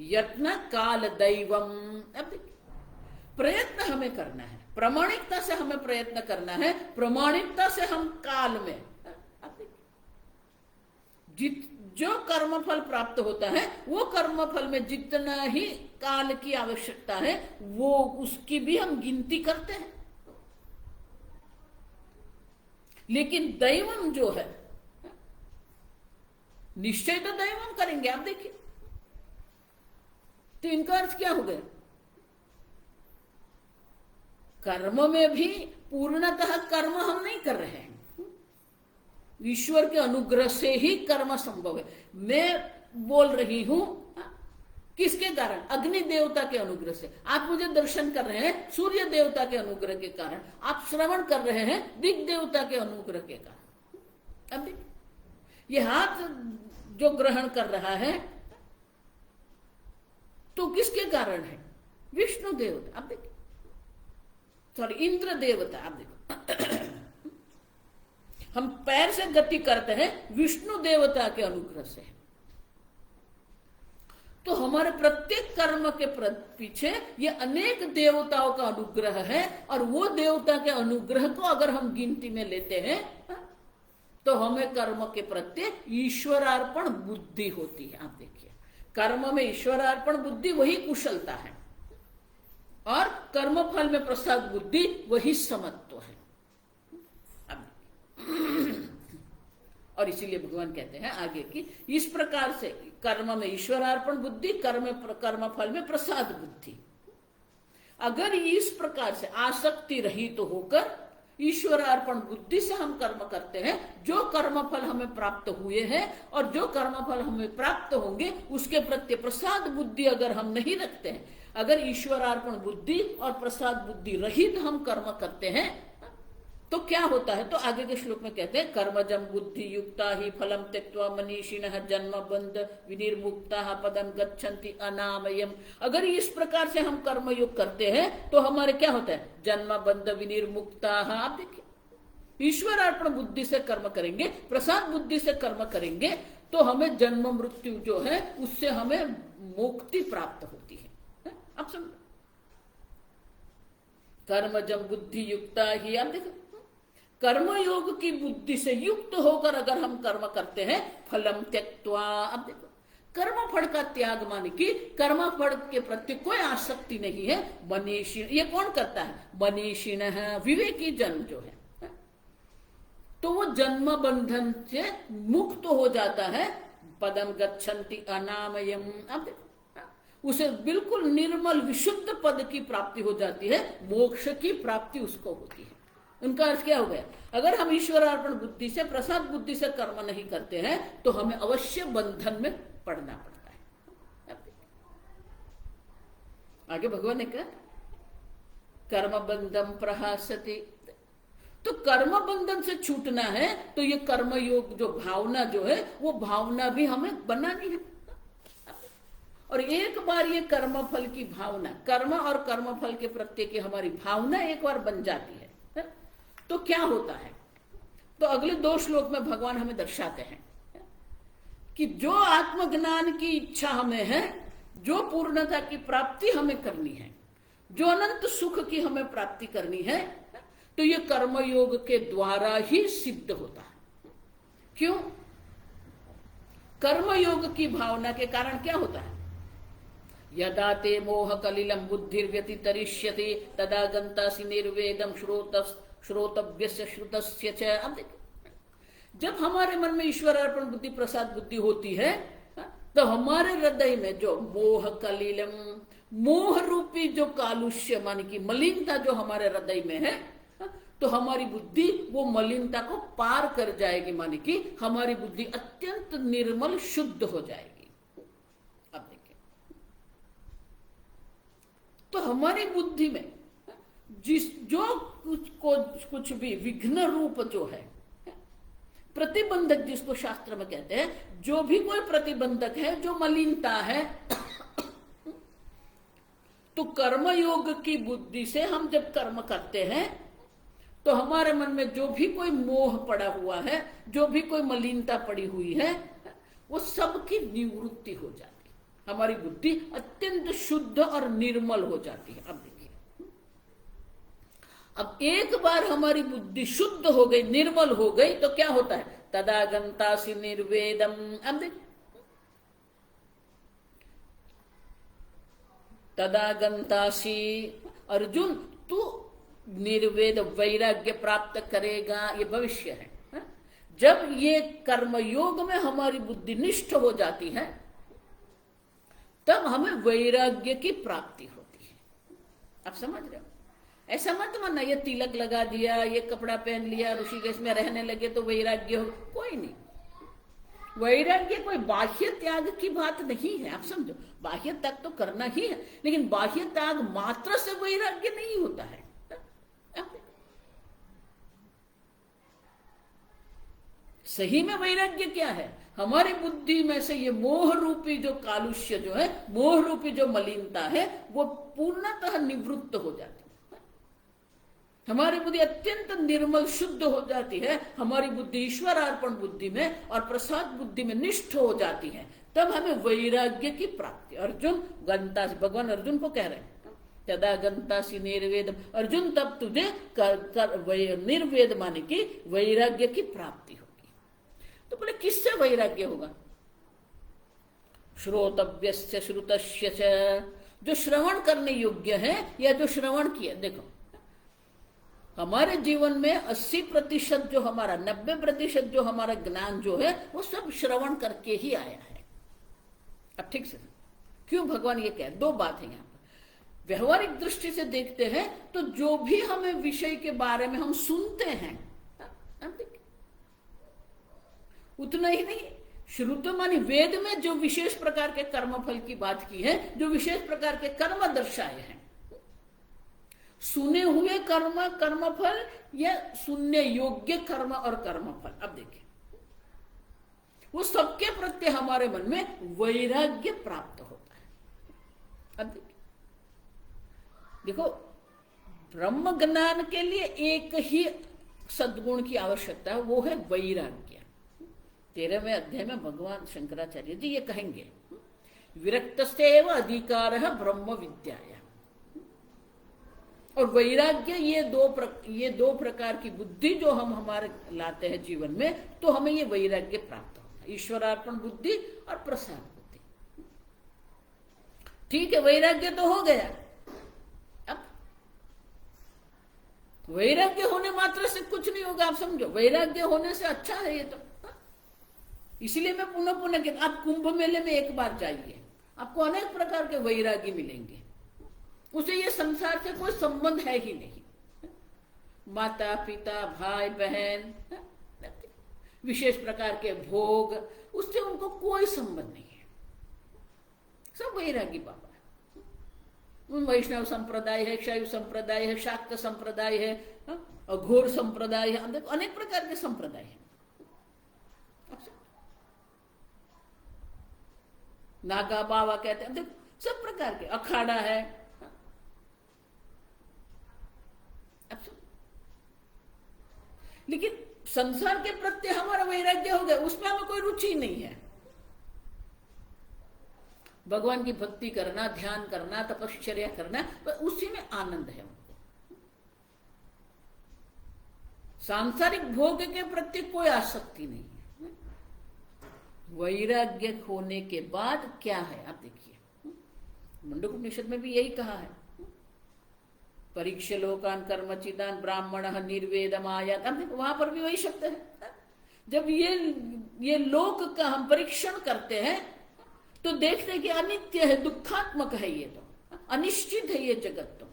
यत्न, काल, दैवम। अब देखिए, प्रयत्न हमें करना है, प्रामाणिकता से हमें प्रयत्न करना है, प्रामाणिकता से हम काल में, जो कर्मफल प्राप्त होता है वो कर्मफल में जितना ही काल की आवश्यकता है वो उसकी भी हम गिनती करते हैं। लेकिन दैवम जो है, निश्चय तो दैवम करेंगे। आप देखिए, तो इनका अर्थ क्या हो गया? कर्म में भी पूर्णतः कर्म हम नहीं कर रहे हैं, ईश्वर के अनुग्रह से ही कर्म संभव है। मैं बोल रही हूं किसके कारण? अग्नि देवता के अनुग्रह से। आप मुझे दर्शन कर रहे हैं सूर्य देवता के अनुग्रह के कारण, आप श्रवण कर रहे हैं दिग् देवता के अनुग्रह के कारण। अब ये हाथ जो ग्रहण कर रहा है तो किसके कारण है? विष्णु देवता। अब देखिए, सॉरी, इंद्र देवता। आप देखो, हम पैर से गति करते हैं विष्णु देवता के अनुग्रह से। तो हमारे प्रत्येक कर्म के पीछे ये अनेक देवताओं का अनुग्रह है, और वो देवता के अनुग्रह को अगर हम गिनती में लेते हैं तो हमें कर्म के प्रति ईश्वरार्पण बुद्धि होती है। आप देखिए, कर्म में ईश्वरार्पण बुद्धि वही कुशलता है, और कर्मफल में प्रसाद बुद्धि वही समत्व है। और इसीलिए भगवान कहते हैं आगे कि इस प्रकार से कर्म में ईश्वरार्पण बुद्धि, कर्म फल में प्रसाद बुद्धि। अगर इस प्रकार से आसक्ति रहित तो होकर ईश्वरार्पण बुद्धि से हम कर्म करते हैं, जो कर्मफल हमें प्राप्त हुए हैं और जो कर्मफल हमें प्राप्त होंगे उसके प्रति प्रसाद बुद्धि अगर हम नहीं रखते हैं, अगर ईश्वरार्पण बुद्धि और प्रसाद बुद्धि रहित हम कर्म करते हैं तो क्या होता है? तो आगे के श्लोक में कहते हैं कर्मजम बुद्धि युक्ता ही फलम त्यक्त्वा मनीषिणः जन्म बंध विनिर्मुक्ता पदम गच्छन्ति अनामयम। अगर इस प्रकार से हम कर्म योग करते हैं तो हमारे क्या होता है? जन्म बंध विनिर्मुक्ता। आप देखिए, ईश्वरार्पण बुद्धि से कर्म करेंगे, प्रसाद बुद्धि से कर्म करेंगे तो हमें जन्म मृत्यु जो है उससे हमें मुक्ति प्राप्त होती है। आप समझो, कर्मजम बुद्धि युक्ता ही। आप देखो, कर्मयोग की बुद्धि से युक्त होकर अगर हम कर्म करते हैं, फलम त्यक्त्वा। अब देखो, कर्म फल का त्याग माने कि कर्म फल के प्रति कोई आसक्ति नहीं है। मनीषिण, ये कौन करता है? मनीषिण है, विवेकी जन जो है, तो वो जन्म बंधन से मुक्त हो जाता है। पदम गच्छन्ति अनामयम। अब देखो, उसे बिल्कुल निर्मल विशुद्ध पद की प्राप्ति हो जाती है, मोक्ष की प्राप्ति उसको होती है। उनका अर्थ क्या हो गया? अगर हम ईश्वरार्पण बुद्धि से, प्रसाद बुद्धि से कर्म नहीं करते हैं तो हमें अवश्य बंधन में पड़ना पड़ता है। आगे भगवान ने कहा कर्म बंधम प्रहासति। तो कर्म बंधन से छूटना है तो ये कर्म योग जो भावना जो है वो भावना भी हमें बनानी है। और एक बार ये कर्म फल की भावना, कर्म और कर्म फल के प्रत्यय की हमारी भावना एक बार बन जाती है तो क्या होता है? तो अगले 2 श्लोक में भगवान हमें दर्शाते हैं कि जो आत्मज्ञान की इच्छा हमें है, जो पूर्णता की प्राप्ति हमें करनी है, जो अनंत सुख की हमें प्राप्ति करनी है, तो ये कर्मयोग के द्वारा ही सिद्ध होता है। क्यों? कर्मयोग की भावना के कारण क्या होता है? यदा ते मोह कलिलम बुद्धिर्व्यतितरिष्यति तदा गंतासि निर्वेदम श्रोतव्यस्य श्रुतस्य च। अब देखिए, जब हमारे मन में ईश्वर अर्पण बुद्धि प्रसाद बुद्धि होती है तो हमारे हृदय में जो मोह कलिलम, मोह रूपी जो कालुष्य मानी की मलिनता जो हमारे हृदय में है, तो हमारी बुद्धि वो मलिनता को पार कर जाएगी, मानी कि हमारी बुद्धि अत्यंत निर्मल शुद्ध हो जाएगी। अब देखिए, तो हमारी बुद्धि में जो कुछ भी विघ्न रूप जो है, प्रतिबंधक जिसको शास्त्र में कहते हैं, जो भी कोई प्रतिबंधक है, जो मलिनता है, तो कर्मयोग की बुद्धि से हम जब कर्म करते हैं तो हमारे मन में जो भी कोई मोह पड़ा हुआ है, जो भी कोई मलिनता पड़ी हुई है, वो सब की निवृत्ति हो जाती है। हमारी बुद्धि अत्यंत शुद्ध और निर्मल हो जाती है। अब देखिए, अब एक बार हमारी बुद्धि शुद्ध हो गई, निर्मल हो गई, तो क्या होता है? तदा गंतासि निर्वेदम। अब देखिए, तदा गंतासि, अर्जुन तू निर्वेद वैराग्य प्राप्त करेगा, ये भविष्य है। जब ये कर्मयोग में हमारी बुद्धि निष्ठ हो जाती है तब हमें वैराग्य की प्राप्ति होती है। आप समझ रहे हो? ऐसा मत मानना ये तिलक लगा दिया, ये कपड़ा पहन लिया, ऋषिकेश में रहने लगे तो वैराग्य हो, कोई नहीं। वैराग्य कोई बाह्य त्याग की बात नहीं है। आप समझो, बाह्य त्याग तो करना ही है, लेकिन बाह्य त्याग मात्र से वैराग्य नहीं होता है। सही में वैराग्य क्या है? हमारी बुद्धि में से ये मोह रूपी जो कालुष्य जो है, मोह रूपी जो मलिनता है, वो पूर्णतः निवृत्त हो जाती है। हमारी बुद्धि अत्यंत निर्मल शुद्ध हो जाती है। हमारी बुद्धि ईश्वर अर्पण बुद्धि में और प्रसाद बुद्धि में निष्ठ हो जाती है। तब हमें वैराग्य की प्राप्ति। अर्जुन गंता, भगवान अर्जुन को कह रहे हैं, तदा गंतासि निर्वेद। अर्जुन तब तुझे निर्वेद माने की वैराग्य की प्राप्ति होगी। तो बोले किससे वैराग्य होगा? श्रोतव्यस्य श्रुतस्य च, जो श्रवण करने योग्य है या जो श्रवण किया। देखो, हमारे जीवन में 80% जो हमारा, 90% जो हमारा ज्ञान जो है, वो सब श्रवण करके ही आया है। अब ठीक से क्यों भगवान ये कह, दो बात है यहाँ पर। व्यवहारिक दृष्टि से देखते हैं तो जो भी हमें विषय के बारे में हम सुनते हैं, उतना ही नहीं, श्रुत मानी वेद में जो विशेष प्रकार के कर्मफल की बात की है, जो विशेष प्रकार के कर्म दर्शाए हैं, सुने हुए कर्म, कर्मफल या सुनने योग्य कर्म और कर्मफल। अब देखिए, वो सबके प्रति हमारे मन में वैराग्य प्राप्त होता है। अब देखो, ब्रह्म ज्ञान के लिए एक ही सद्गुण की आवश्यकता है, वो है वैराग्य। 13वें अध्याय में भगवान शंकराचार्य जी ये कहेंगे, विरक्तस्यैव अधिकारः ब्रह्म विद्याया। और वैराग्य, ये दो प्रकार की बुद्धि जो हम हमारे लाते हैं जीवन में, तो हमें ये वैराग्य प्राप्त होता है, ईश्वरार्पण बुद्धि और प्रसाद बुद्धि। ठीक है, वैराग्य तो हो गया। अब वैराग्य होने मात्र से कुछ नहीं होगा। आप समझो, वैराग्य होने से अच्छा है ये तो। इसलिए मैं पुनः पुनः कहता, आप कुंभ मेले में एक बार जाइए, आपको अनेक प्रकार के वैरागी मिलेंगे। उसे ये संसार से कोई संबंध है ही नहीं। माता पिता भाई बहन, विशेष प्रकार के भोग, उससे उनको कोई संबंध नहीं है। सब वैरागी बाबा है। वैष्णव संप्रदाय है, शैव संप्रदाय है, शाक्त संप्रदाय है, अघोर संप्रदाय है, अनेक प्रकार के संप्रदाय है। नागा बाबा कहते हैं, सब प्रकार के, अखाड़ा है। लेकिन संसार के प्रति हमारा वैराग्य हो गया, उसमें हमें कोई रुचि नहीं है। भगवान की भक्ति करना, ध्यान करना, तपश्चर्या करना, उसी में आनंद है उनको। सांसारिक भोग के प्रति कोई आसक्ति नहीं है। वैराग्य होने के बाद क्या है आप देखिए, मुंडकोपनिषद में भी यही कहा है, परीक्ष लोकान कर्मचिदान ब्राह्मण निर्वेदम आयात, वहां पर भी वही शब्द है। जब ये लोक का हम परीक्षण करते हैं तो देखते हैं कि अनित्य है, दुखात्मक है, ये तो अनिश्चित है ये जगत,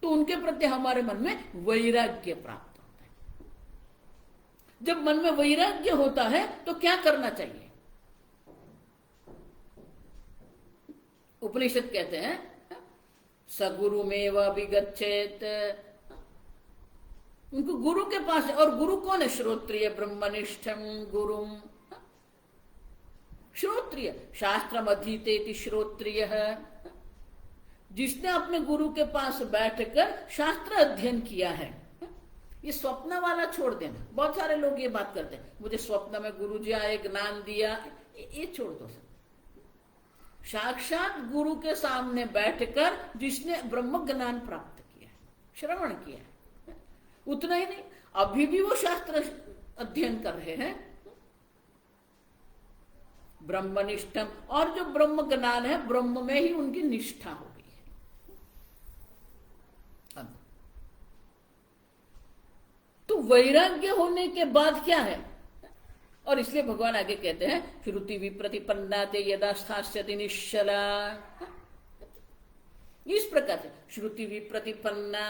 तो उनके प्रति हमारे मन में वैराग्य प्राप्त होता है। जब मन में वैराग्य होता है तो क्या करना चाहिए? उपनिषद कहते हैं सगुरुमेव विगच्छेत, उनको गुरु के पास है। और गुरु कौन है? श्रोत्रिय ब्रह्मनिष्ठम गुरुम, श्रोत्रिय, शास्त्रम अधीतेति श्रोत्रिय है, जिसने अपने गुरु के पास बैठकर शास्त्र अध्ययन किया है। ये स्वप्न वाला छोड़ देना, बहुत सारे लोग ये बात करते हैं, मुझे स्वप्न में गुरु जी आए, ज्ञान दिया, ये छोड़ दो। साक्षात गुरु के सामने बैठकर जिसने ब्रह्म ज्ञान प्राप्त किया है, श्रवण किया है, उतना ही नहीं, अभी भी वो शास्त्र अध्ययन कर रहे हैं, ब्रह्मनिष्ठम, और जो ब्रह्म ज्ञान है ब्रह्म में ही उनकी निष्ठा हो गई है। तो वैराग्य होने के बाद क्या है? और इसलिए भगवान आगे कहते हैं श्रुति विप्रतिपन्ना ते यदा स्थास्यति निश्चला, इस प्रकार से श्रुति विप्रतिपन्ना,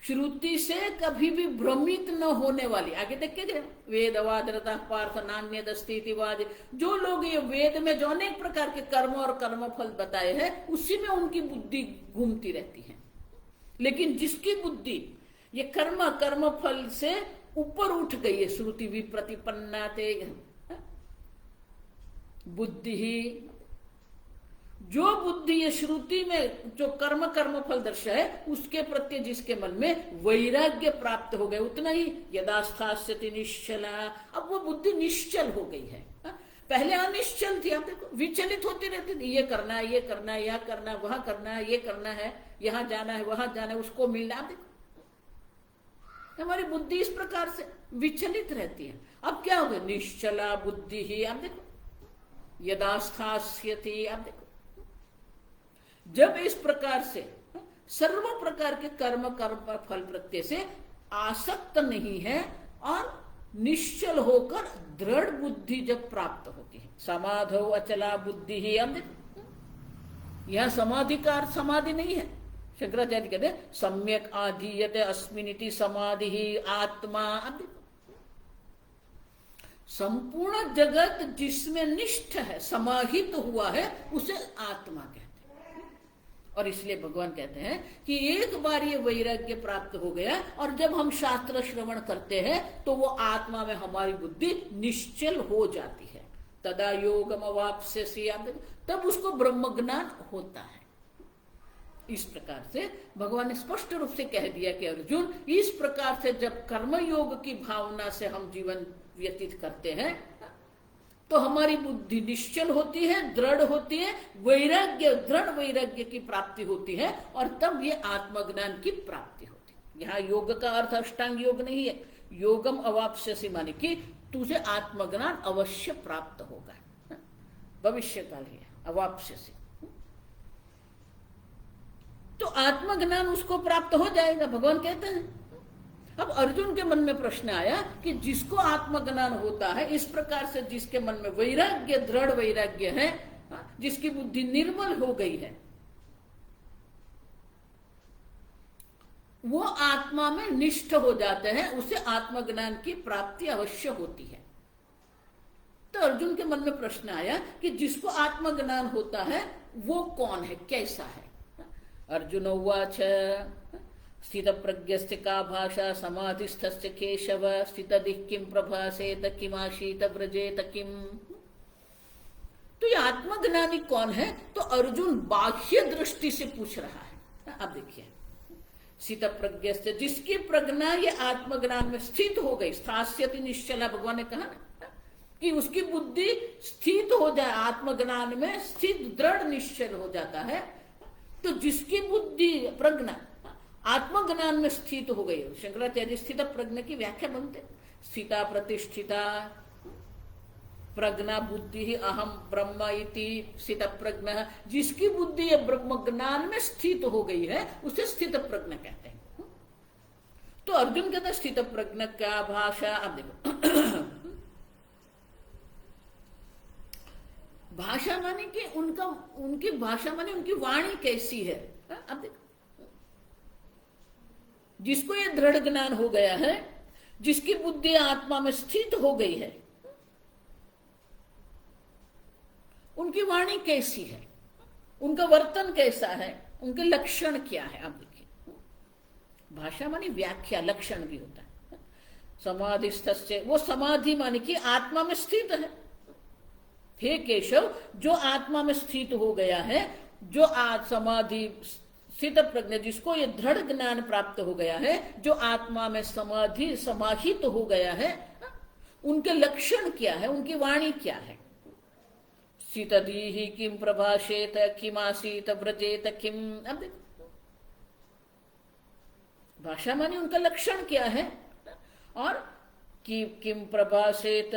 श्रुति से कभी भी भ्रमित न होने वाली, आगे देखिए वेदवादरता पार्थ नान्य दस्तीतिवाद, जो लोग ये वेद में जो अनेक प्रकार के कर्म और कर्म फल बताए हैं उसी में उनकी बुद्धि घूमती रहती है। लेकिन जिसकी बुद्धि ये कर्म फल से ऊपर उठ गई है, श्रुति विप्रतिपन्ना ते बुद्धि ही, जो बुद्धि ये श्रुति में जो कर्म फल दर्शा है उसके प्रति जिसके मन में वैराग्य प्राप्त हो गए, उतना ही यदा स्थास्यति निश्चला, अब वो बुद्धि निश्चल हो गई है। पहले अनिश्चल थी, आप देखो विचलित होती रहती थी, ये करना है, ये करना है, यह करना है, वहां करना है, ये करना है, यहां जाना है, वहां जाना है, उसको मिलना है। आप देखो हमारी बुद्धि इस प्रकार से विचलित रहती है। अब क्या हो गया? निश्चला बुद्धि ही, आप देखो यदा स्थास्यति, आप देखो जब इस प्रकार से सर्व प्रकार के कर्म फल प्रत्यय से आसक्त नहीं है और निश्चल होकर दृढ़ बुद्धि जब प्राप्त होती है, समाधो अचला बुद्धि ही, अब देखो यह समाधि का अर्थ समाधि नहीं है। शंकराचार्य कहते हैं सम्यक आधीयते अस्मिनिति समाधि ही आत्मा, अब देखो संपूर्ण जगत जिसमें निष्ठ है, समाहित हुआ है, उसे आत्मा कहते हैं। और इसलिए भगवान कहते हैं कि एक बार ये वैराग्य प्राप्त हो गया और जब हम शास्त्र श्रवण करते हैं तो वो आत्मा में हमारी बुद्धि निश्चल हो जाती है। तदा योगम अवाप्स्यसि, तब उसको ब्रह्म ज्ञान होता है। इस प्रकार से भगवान ने स्पष्ट रूप से कह दिया कि अर्जुन, इस प्रकार से जब कर्मयोग की भावना से हम जीवन व्यतीत करते हैं तो हमारी बुद्धि निश्चल होती है, दृढ़ होती है, वैराग्य, दृढ़ वैराग्य की प्राप्ति होती है और तब ये आत्मज्ञान की प्राप्ति होती है। यहाँ योग का अर्थ अष्टांग योग नहीं है, योगम अवाप्स्यसि माने कि तुझे आत्मज्ञान अवश्य प्राप्त होगा, भविष्य काल है अवाप्स्यसि, तो आत्मज्ञान उसको प्राप्त हो जाएगा, भगवान कहते हैं। अब अर्जुन के मन में प्रश्न आया कि जिसको आत्मज्ञान होता है, इस प्रकार से जिसके मन में वैराग्य, दृढ़ वैराग्य है, जिसकी बुद्धि निर्मल हो गई है, वो आत्मा में निष्ठ हो जाते हैं, उसे आत्मज्ञान की प्राप्ति अवश्य होती है। तो अर्जुन के मन में प्रश्न आया कि जिसको आत्मज्ञान होता है वो कौन है, कैसा है? अर्जुन उवाच स्थित प्रज्ञस्य का भाषा समाधिस्थस्य केशव स्थितदिः किं प्रभासेत किमाशीत व्रजेत किम। तो ये आत्मज्ञानी कौन है? तो अर्जुन बाह्य दृष्टि से पूछ रहा है। अब देखिए, स्थित प्रज्ञस्य, जिसकी प्रज्ञा ये आत्मज्ञान में स्थित हो गई, स्थास्यति निश्चला, भगवान ने कहा कि उसकी बुद्धि स्थित हो जाए, आत्मज्ञान में स्थित दृढ़ निश्चल हो जाता है। तो जिसकी बुद्धि प्रज्ञा आत्मज्ञान में स्थित हो गई। शंकराचार्य स्थित प्रज्ञा की व्याख्या बनते, स्थिता प्रतिष्ठिता प्रज्ञा बुद्धि ही अहम ब्रह्म इति स्थित प्रज्ञा, जिसकी बुद्धि ये ब्रह्म ज्ञान में स्थित हो गई है उसे स्थित प्रज्ञा कहते हैं। तो अर्जुन कहता है स्थित प्रज्ञा क्या भाषा। अब देखो भाषा माने कि उनकी भाषा माने उनकी वाणी कैसी है। अब देखो जिसको ये दृढ़ ज्ञान हो गया है, जिसकी बुद्धि आत्मा में स्थित हो गई है, उनकी वाणी कैसी है, उनका वर्तन कैसा है, उनके लक्षण क्या है। आप देखिए भाषा मानी व्याख्या, लक्षण भी होता है। समाधिस्थस्य, वो समाधि मानी कि आत्मा में स्थित है। हे केशव, जो आत्मा में स्थित हो गया है, जो आज समाधि स्थित प्रज्ञा, जिसको ये दृढ़ ज्ञान प्राप्त हो गया है, जो आत्मा में समाधि समाहित हो गया है, उनके लक्षण क्या है, उनकी वाणी क्या है। स्थितधीहि किम प्रभाषेत किमासीत व्रजेत किम। अब देखो भाषा मानी उनका लक्षण क्या है, और किम प्रभाषेत,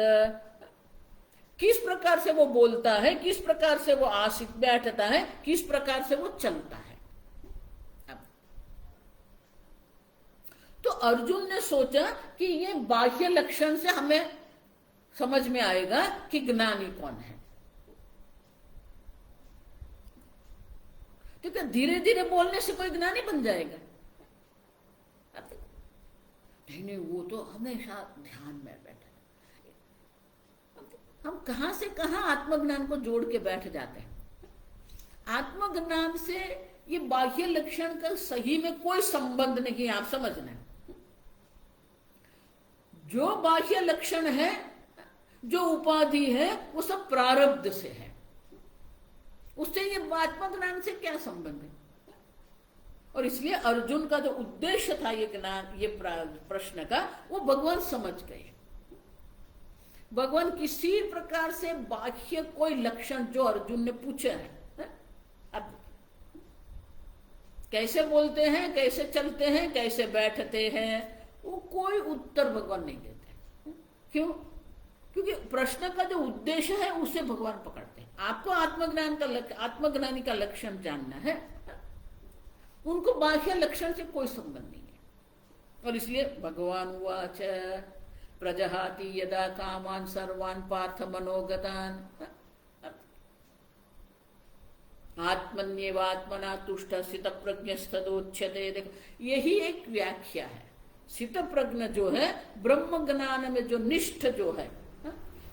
किस प्रकार से वो बोलता है, किस प्रकार से वो आसित बैठता है, किस प्रकार से वो चलता है। अब तो अर्जुन ने सोचा कि ये बाह्य लक्षण से हमें समझ में आएगा कि ज्ञानी कौन है। तो क्या धीरे धीरे बोलने से कोई ज्ञानी बन जाएगा? नहीं, वो तो हमेशा ध्यान में बैठा है। हम कहां से कहां आत्मज्ञान को जोड़ के बैठ जाते हैं। आत्मज्ञान से ये बाह्य लक्षण का सही में कोई संबंध नहीं, आप समझना। जो बाह्य लक्षण है, जो उपाधि है, वो सब प्रारब्ध से है। उससे ये आत्मज्ञान से क्या संबंध है? और इसलिए अर्जुन का जो उद्देश्य था ये ज्ञान, ये प्रश्न का, वो भगवान समझ गए। भगवान किसी प्रकार से बाह्य कोई लक्षण जो अर्जुन ने पूछे हैं, अब कैसे बोलते हैं, कैसे चलते हैं, कैसे बैठते हैं, वो कोई उत्तर भगवान नहीं देते। क्यों? क्योंकि प्रश्न का जो उद्देश्य है उसे भगवान पकड़ते हैं। आपको आत्मज्ञानी का लक्षण जानना है, उनको बाह्य लक्षण से कोई संबंध नहीं है। और इसलिए भगवान उवाच प्रजहाति यदा कामान सर्वान् पार्थ मनोगतान् आत्मन्येवात्मना तुष्ट स्थित प्रज्ञस्तदोच्यते। देखो यही एक व्याख्या है। स्थित प्रज्ञ जो है, ब्रह्म ज्ञान में जो निष्ठ जो है,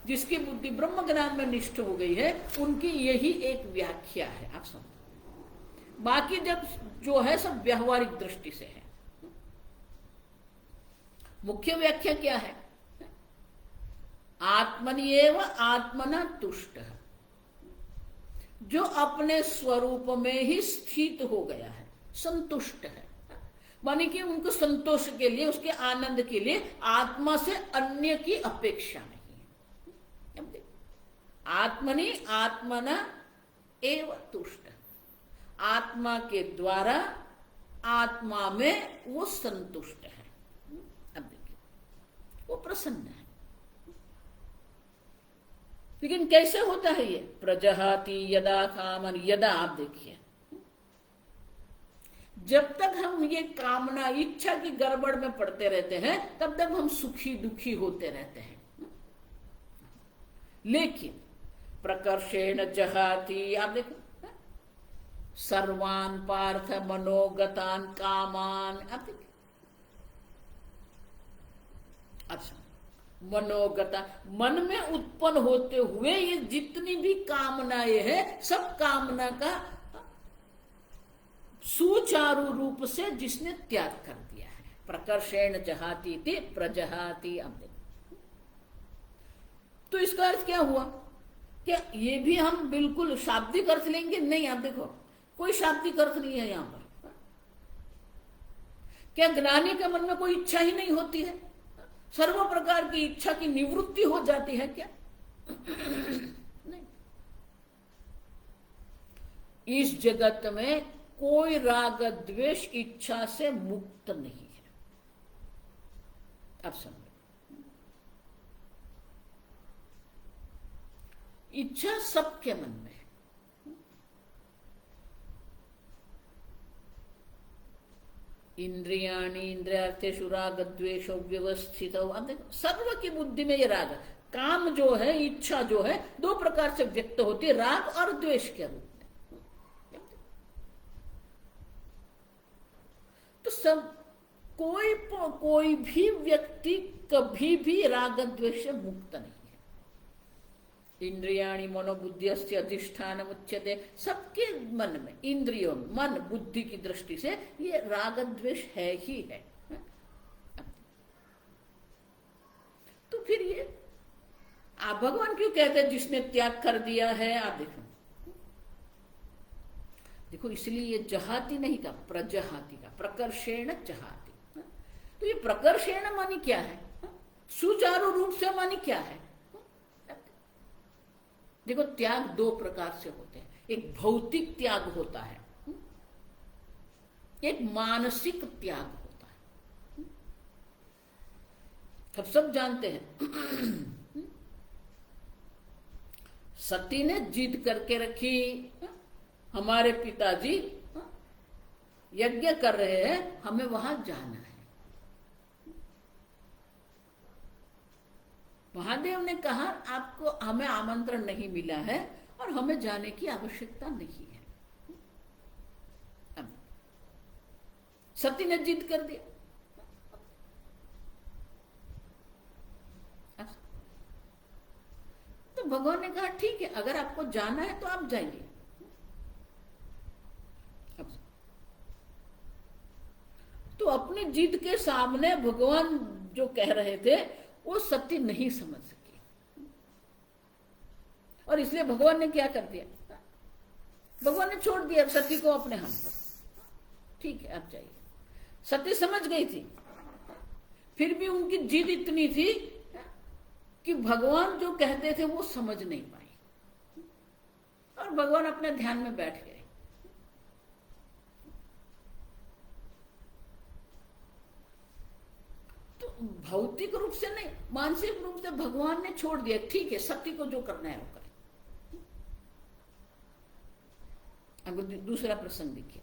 जिसकी बुद्धि ब्रह्म ज्ञान में निष्ठ हो गई है, उनकी यही एक व्याख्या है। आप समझो, बाकी जब जो है सब व्यवहारिक दृष्टि से है। मुख्य व्याख्या क्या है? आत्मन्येव आत्मना तुष्ट, जो अपने स्वरूप में ही स्थित हो गया है, संतुष्ट है। मानी कि उनको संतोष के लिए, उसके आनंद के लिए आत्मा से अन्य की अपेक्षा नहीं है। आत्मनि आत्मना एव तुष्ट, आत्मा के द्वारा आत्मा में वो संतुष्ट है। अब देखिए वो प्रसन्न है। लेकिन कैसे होता है ये? प्रजहाति यदा कामन, यदा, आप देखिए जब तक हम ये कामना इच्छा की गड़बड़ में पड़ते रहते हैं, तब तक हम सुखी दुखी होते रहते हैं। लेकिन प्रकर्षेण जहाति, आप देखो सर्वान् पार्थ मनोगतान् कामान। अब देखिए अच्छा, मनोगता, मन में उत्पन्न होते हुए ये जितनी भी कामनाएं हैं, सब कामना का सुचारू रूप से जिसने त्याग कर दिया है। प्रकर्षेण जहाति थी प्रजहाति। अब देखो तो इसका अर्थ क्या हुआ? क्या ये भी हम बिल्कुल शाब्दिक अर्थ लेंगे? नहीं, आप देखो कोई शाब्दिक अर्थ नहीं है यहां पर। क्या ज्ञानी के मन में कोई इच्छा ही नहीं होती है? सर्व प्रकार की इच्छा की निवृत्ति हो जाती है क्या? नहीं। इस जगत में कोई राग द्वेष इच्छा से मुक्त नहीं है। अब समझो, इच्छा सबके मन में है। इंद्रियाणि इंद्रियार्थेषु राग द्वेषो व्यवस्थित। अब देखो, सर्व की बुद्धि में ये राग, काम जो है, इच्छा जो है, दो प्रकार से व्यक्त होती है, राग और द्वेष के रूप में। तो सब कोई भी व्यक्ति कभी भी राग द्वेष से मुक्त नहीं है। इंद्रियाणि मनोबुद्धि अस्ति अधिष्ठान उच्यते, सबके मन में, इंद्रियों, मन, बुद्धि की दृष्टि से ये राग द्वेष है ही है। तो फिर ये आप भगवान क्यों कहते हैं जिसने त्याग कर दिया है? आप देखो, इसलिए ये जहाती नहीं का, प्रजहाती का, प्रकर्षेण जहाती। तो ये प्रकर्षेण मानी क्या है? सुचारू रूप से मानी क्या है? देखो, त्याग दो प्रकार से होते हैं। एक भौतिक त्याग होता है, एक मानसिक त्याग होता है। अब सब जानते हैं, सती ने जिद करके रखी, हमारे पिताजी यज्ञ कर रहे हैं, हमें वहां जाना है। महादेव ने कहा, आपको, हमें आमंत्रण नहीं मिला है और हमें जाने की आवश्यकता नहीं है। अब सती ने जिद कर दिया। तो भगवान ने कहा, ठीक है, अगर आपको जाना है तो आप जाइए। तो अपनी जिद के सामने भगवान जो कह रहे थे वो सती नहीं समझ सकी, और इसलिए भगवान ने क्या कर दिया? भगवान ने छोड़ दिया सती को अपने हाथ पर। ठीक है, आप जाइए। सती समझ गई थी, फिर भी उनकी जिद इतनी थी कि भगवान जो कहते थे वो समझ नहीं पाई, और भगवान अपने ध्यान में बैठ गए। भौतिक रूप से नहीं, मानसिक रूप से भगवान ने छोड़ दिया। ठीक है, सती को जो करना है वो करे। अब दूसरा प्रसंग देखिए।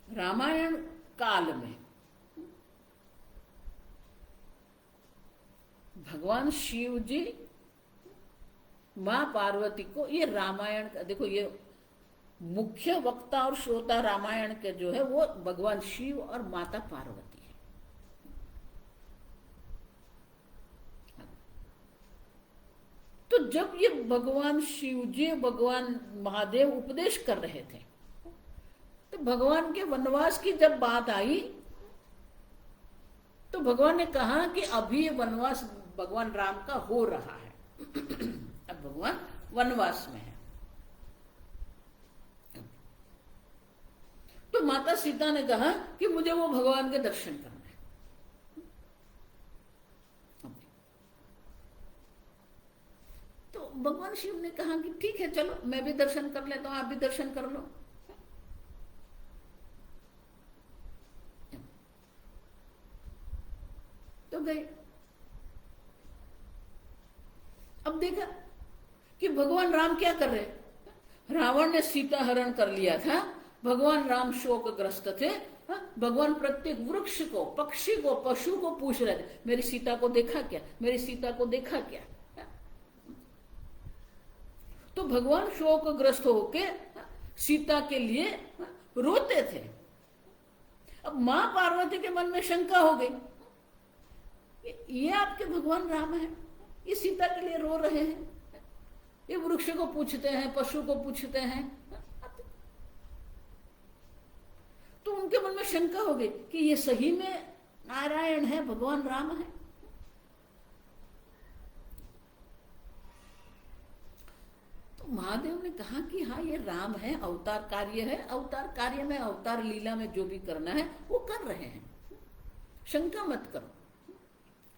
रामायण काल में भगवान शिव जी मां पार्वती को, ये रामायण का देखो, ये मुख्य वक्ता और श्रोता रामायण के जो है वो भगवान शिव और माता पार्वती है। तो जब ये भगवान शिव जी, भगवान महादेव उपदेश कर रहे थे, तो भगवान के वनवास की जब बात आई तो भगवान ने कहा कि अभी ये वनवास भगवान राम का हो रहा है। अब भगवान वनवास में है। तो माता सीता ने कहा कि मुझे वो भगवान के दर्शन करना है। तो भगवान शिव ने कहा कि ठीक है, चलो मैं भी दर्शन कर लेता हूं, आप भी दर्शन कर लो। तो गए। अब देखा कि भगवान राम क्या कर रहे। रावण ने सीता हरण कर लिया था, भगवान राम शोकग्रस्त थे। भगवान प्रत्येक वृक्ष को, पक्षी को, पशु को पूछ रहे थे, मेरी सीता को देखा क्या, मेरी सीता को देखा क्या। तो भगवान शोकग्रस्त होके सीता के लिए रोते थे। अब मां पार्वती के मन में शंका हो गई, ये आपके भगवान राम है, ये सीता के लिए रो रहे हैं, ये वृक्ष को पूछते हैं, पशु को पूछते हैं। तो उनके मन में शंका हो गई कि ये सही में नारायण है, भगवान राम है। तो महादेव ने कहा कि हाँ, ये राम है, अवतार कार्य है, अवतार कार्य में, अवतार लीला में जो भी करना है वो कर रहे हैं, शंका मत करो।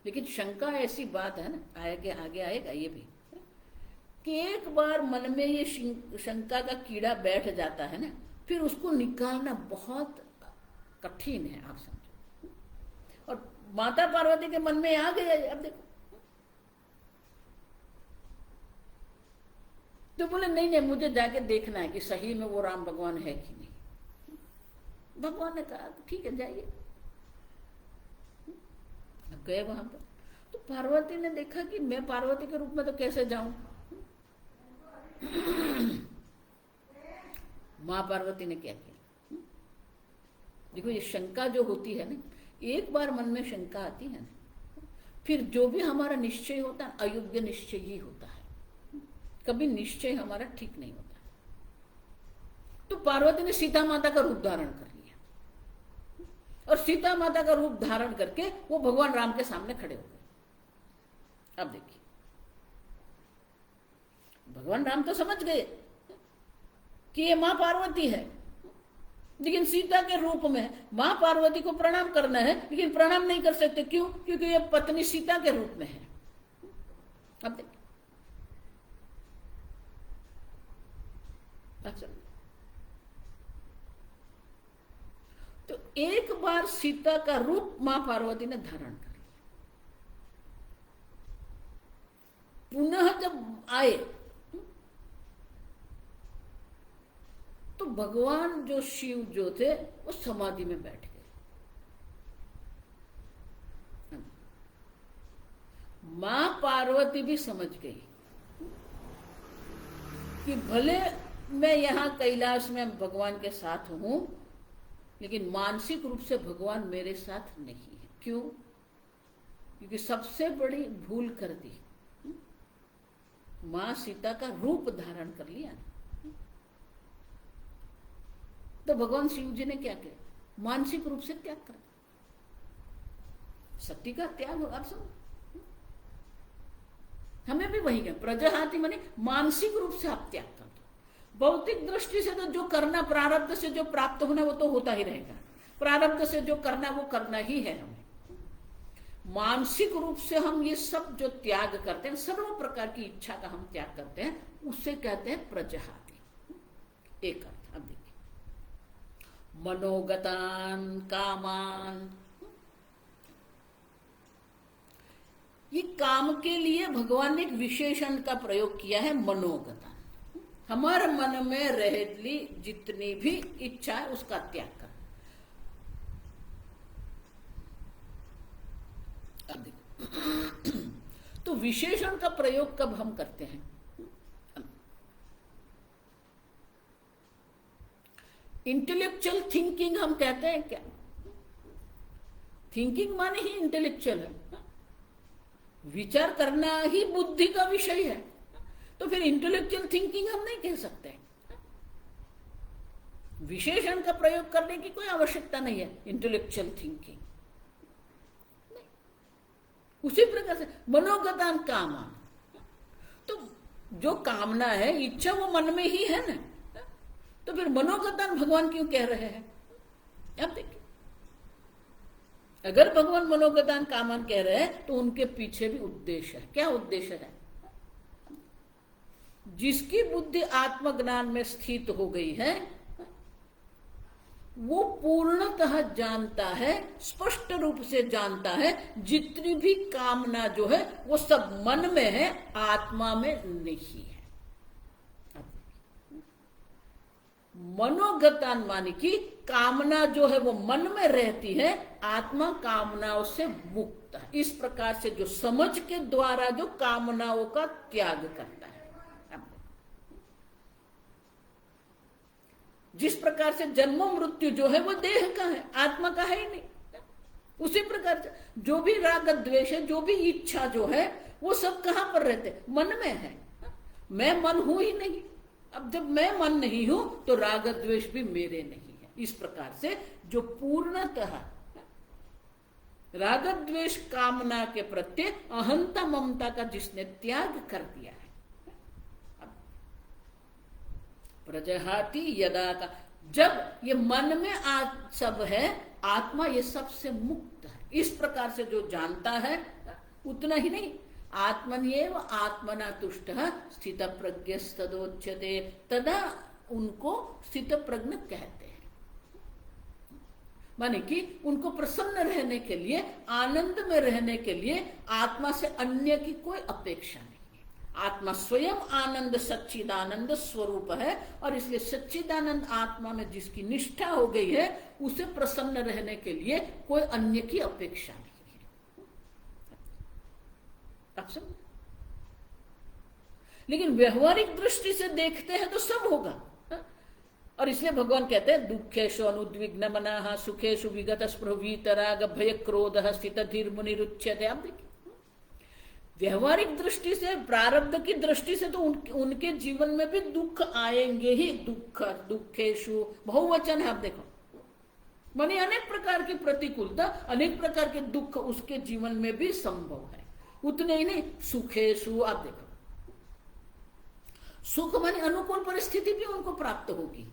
लेकिन शंका ऐसी बात है ना, आगे आगे आएगा ये भी, कि एक बार मन में ये शंका का कीड़ा बैठ जाता है ना, फिर उसको निकालना बहुत कठिन है, आप समझो। और माता पार्वती के मन में आ गया। अब देखो, तो बोले नहीं नहीं, मुझे जाके देखना है कि सही में वो राम भगवान है कि नहीं। भगवान ने कहा ठीक है जाइए। अब गए वहां पर, तो पार्वती ने देखा कि मैं पार्वती के रूप में तो कैसे जाऊं। मां पार्वती ने क्या किया, देखो ये शंका जो होती है ना, एक बार मन में शंका आती है ना, फिर जो भी हमारा निश्चय होता है अयोग्य निश्चय ही होता है, कभी निश्चय हमारा ठीक नहीं होता। तो पार्वती ने सीता माता का रूप धारण कर लिया, और सीता माता का रूप धारण करके वो भगवान राम के सामने खड़े हो गए। अब देखिए, भगवान राम तो समझ गए कि ये मां पार्वती है, लेकिन सीता के रूप में मां पार्वती को प्रणाम करना है, लेकिन प्रणाम नहीं कर सकते। क्यों? क्योंकि ये पत्नी सीता के रूप में है। अब देखिए, अच्छा, तो एक बार सीता का रूप मां पार्वती ने धारण कर लिया, पुनः जब आए तो भगवान जो शिव जो थे वो समाधि में बैठ गए। मां पार्वती भी समझ गई कि भले मैं यहां कैलाश में भगवान के साथ हूं, लेकिन मानसिक रूप से भगवान मेरे साथ नहीं है। क्यों? क्योंकि सबसे बड़ी भूल कर दी, मां सीता का रूप धारण कर लिया। तो भगवान शिव जी ने क्या किया, मानसिक रूप से त्याग कर दिया। सती का त्याग होगा, आप सुनो, हमें भी वही क्या, प्रजहाति माने मानसिक रूप से आप त्याग कर दो। भौतिक दृष्टि से तो जो करना, प्रारब्ध से जो प्राप्त होना वो तो होता ही रहेगा, प्रारब्ध से जो करना वो करना ही है हमें। मानसिक रूप से हम ये सब जो त्याग करते हैं, सर्व प्रकार की इच्छा का हम त्याग करते हैं, उससे कहते हैं प्रजहाति। एक अर्थ। अब देखिए, मनोगतान कामान, ये काम के लिए भगवान ने एक विशेषण का प्रयोग किया है, मनोगतान। हमारे मन में रहली जितनी भी इच्छा है उसका त्याग कर। अब देखो, तो विशेषण का प्रयोग कब हम करते हैं? इंटेलेक्चुअल थिंकिंग हम कहते हैं क्या? थिंकिंग माने ही इंटेलेक्चुअल है, विचार करना ही बुद्धि का विषय है। तो फिर इंटेलेक्चुअल थिंकिंग हम नहीं कह सकते। विशेषण का प्रयोग करने की कोई आवश्यकता नहीं है, इंटेलेक्चुअल थिंकिंग। उसी प्रकार से मनोगतान कामान, तो जो कामना है, इच्छा, वो मन में ही है ना, तो फिर मनोगतान भगवान क्यों कह रहे हैं? अब देखिए, अगर भगवान मनोगतान कामन कह रहे हैं तो उनके पीछे भी उद्देश्य है। क्या उद्देश्य है? जिसकी बुद्धि आत्मज्ञान में स्थित हो गई है वो पूर्णतः जानता है, स्पष्ट रूप से जानता है, जितनी भी कामना जो है वो सब मन में है, आत्मा में नहीं है। मनोगतान माने कि कामना जो है वो मन में रहती है, आत्मा कामनाओं से मुक्त है। इस प्रकार से जो समझ के द्वारा जो कामनाओं का त्याग करता है, जिस प्रकार से जन्म मृत्यु जो है वो देह का है, आत्मा का है ही नहीं, उसी प्रकार से जो भी राग द्वेष है, जो भी इच्छा जो है, वो सब कहां पर रहते? मन में है। मैं मन हूं ही नहीं। अब जब मैं मन नहीं हूं तो राग द्वेष भी मेरे नहीं है। इस प्रकार से जो पूर्णतः राग द्वेष कामना के प्रत्यय अहंता ममता का जिसने त्याग कर दिया है, प्रजहाति यदा का, जब ये मन में सब है, आत्मा ये सबसे मुक्त है। इस प्रकार से जो जानता है, उतना ही नहीं, आत्मन्येव आत्मना तुष्टः स्थित प्रज्ञस्तदोच्यते, तदा उनको स्थित प्रज्ञ कहते हैं। माने कि उनको प्रसन्न रहने के लिए, आनंद में रहने के लिए आत्मा से अन्य की कोई अपेक्षा नहीं है। आत्मा स्वयं आनंद सच्चिदानंद स्वरूप है, और इसलिए सच्चिदानंद आत्मा में जिसकी निष्ठा हो गई है उसे प्रसन्न रहने के लिए कोई अन्य की अपेक्षा नहीं है। आप समझ? लेकिन व्यवहारिक दृष्टि से देखते हैं तो सब होगा, और इसलिए भगवान कहते हैं दुखेशु अनुद्विग्न मनाः सुखेशु विगत स्पृह वीतराग भय क्रोधः स्थित धीर मुनिरुच्यते। आप देखिए, व्यवहारिक दृष्टि से, प्रारब्ध की दृष्टि से तो उनके जीवन में भी दुख आएंगे ही। दुख, दुखेशु बहुवचन है। आप देखो, माने अनेक प्रकार की प्रतिकूलता, अनेक प्रकार के दुख उसके जीवन में भी संभव है। उतने ही नहीं, सुखेशु, आप देखो, सुख माने अनुकूल परिस्थिति भी उनको प्राप्त होगी।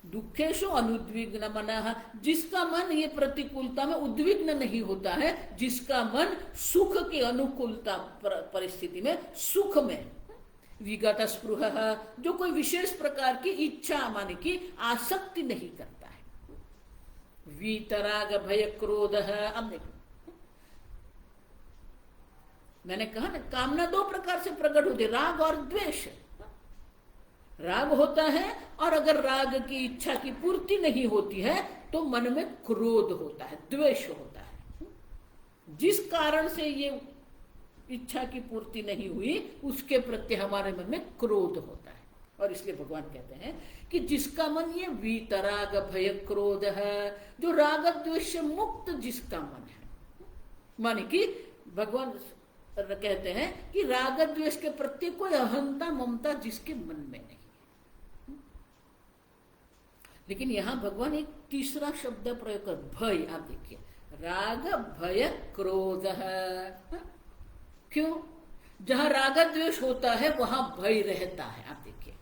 दुखेशु अनुद्विग्न मनः, जिसका मन ये प्रतिकूलता में उद्विग्न नहीं होता है, जिसका मन सुख की अनुकूलता परिस्थिति में, सुख में, विगत स्पृह, जो कोई विशेष प्रकार की इच्छा माने की आसक्ति नहीं करता है। वीतराग भय क्रोध है। अब देखो, मैंने कहा ना, कामना दो प्रकार से प्रकट होती है, राग और द्वेष। राग होता है, और अगर राग की इच्छा की पूर्ति नहीं होती है तो मन में क्रोध होता है, द्वेष होता है। जिस कारण से ये इच्छा की पूर्ति नहीं हुई उसके प्रति हमारे मन में क्रोध होता है। और इसलिए भगवान कहते हैं कि जिसका मन ये वीतराग भय क्रोध है, जो राग द्वेष से मुक्त जिसका मन है, माने कि भगवान कहते हैं कि राग द्वेष के प्रति कोई अहंता ममता जिसके मन में नहीं। लेकिन यहां भगवान एक तीसरा शब्द प्रयोग कर, भय। आप देखिए, राग भय क्रोध है। क्यों? जहां राग द्वेष होता है वहां भय रहता है। आप देखिए,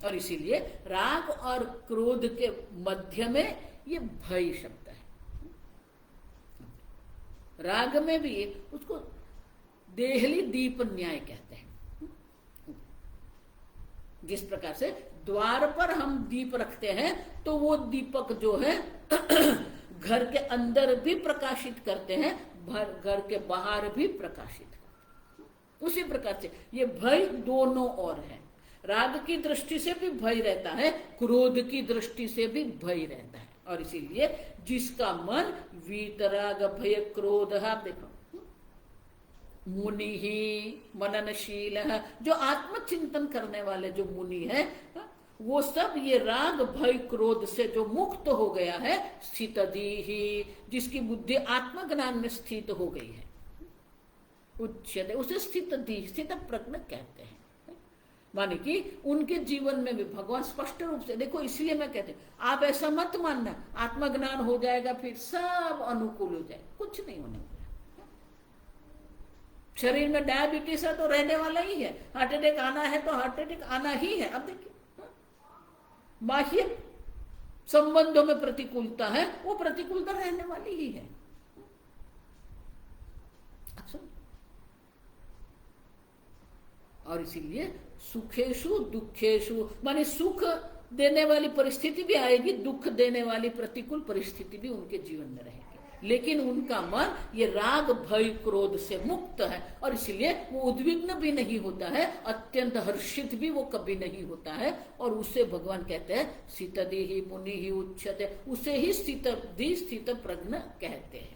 और इसीलिए राग और क्रोध के मध्य में ये भय शब्द है। राग में भी उसको देहली दीप न्याय कहते हैं। जिस प्रकार से द्वार पर हम दीप रखते हैं तो वो दीपक जो है घर के अंदर भी प्रकाशित करते हैं, घर के बाहर भी प्रकाशित करते हैं। उसी प्रकार से ये भय दोनों ओर है। राग की दृष्टि से भी भय रहता है, क्रोध की दृष्टि से भी भय रहता है। और इसीलिए जिसका मन वीतराग भय क्रोध है, देखो, मुनि ही मननशील है, जो आत्मचिंतन करने वाले जो मुनि है, वो सब ये राग भय क्रोध से जो मुक्त हो गया है, स्थित ही, जिसकी बुद्धि आत्मज्ञान में स्थित हो गई है, उच्चते, उसे स्थित धी, स्थित प्रज्ञ कहते हैं। माने कि उनके जीवन में भी भगवान स्पष्ट रूप से, देखो इसलिए मैं कहते हैं आप ऐसा मत मानना आत्मज्ञान हो जाएगा फिर सब अनुकूल हो जाए, कुछ नहीं होने वाला। शरीर में डायबिटीज है तो रहने वाला ही है, हार्ट अटैक आना है तो हार्ट अटैक आना ही है। अब देखिए, बाह्य संबंधों में प्रतिकूलता है, वो प्रतिकूलता रहने वाली ही है। और इसीलिए सुखेशु दुखेशु, माने सुख देने वाली परिस्थिति भी आएगी, दुख देने वाली प्रतिकूल परिस्थिति भी उनके जीवन में रहेगी, लेकिन उनका मन ये राग भय क्रोध से मुक्त है, और इसलिए वो उद्विग्न भी नहीं होता है, अत्यंत हर्षित भी वो कभी नहीं होता है। और उसे भगवान कहते हैं स्थितधि ही मुनि ही उच्यते, उसे ही स्थित प्रज्ञ कहते हैं।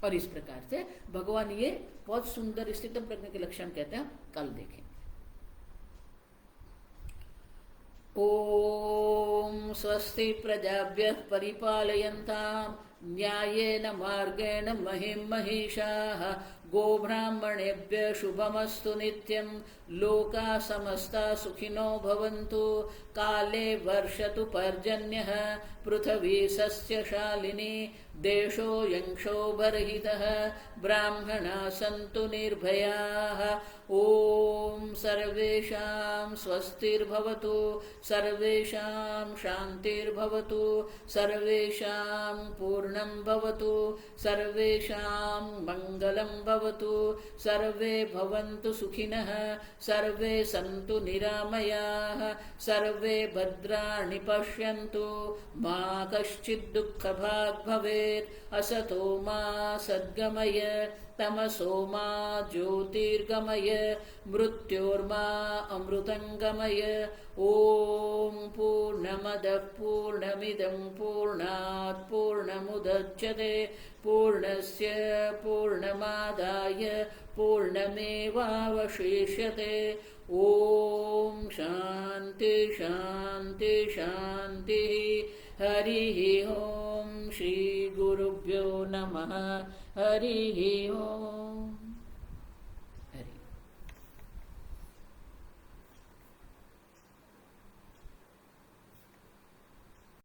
और इस प्रकार से भगवान ये बहुत सुंदर स्थित प्रज्ञ के लक्षण कहते हैं, कल देखेंगे। ओम स्वस्ति प्रजाभ्यः परिपालयन्ताम् न्यायेन मार्गेण महिं महिषाः गोब्राह्मणेभ्यः शुभमस्तु नित्यं। लोकाः समस्ताः सुखिनो भवन्तु। काले वर्षतु पर्जन्यः, पृथिवी सस्यशालिनी। देशो यंक्षोभरहितः, ब्राह्मणाः सन्तु निर्भयाः। ॐ सर्वेषां स्वस्तिर्भवतु, सर्वेषां शान्तिर्भवतु, सर्वेषां पूर्णं भवतु, सर्वेषां मङ्गलं भवतु। सर्वे भवन्तु सुखिनः, सर्वे सन्तु निरामयाः, सर्वे भद्राणि पश्यन्तु, मा कश्चित् दुःखभाग् भवेत्। असतो मा सद्गमय, तमसो मा ज्योतिर्गमय, मृत्योर्मा अमृतङ्गमय। ॐ पूर्णमदः पूर्णमिदं पूर्णात् पूर्णमुदच्यते, पूर्णस्य पूर्णमादाय पूर्णमेवावशिष्यते। ॐ शान्ति शान्ति शान्तिः। हरिः ॐ। श्री गुरुभ्यो नमः। हरिः ॐ।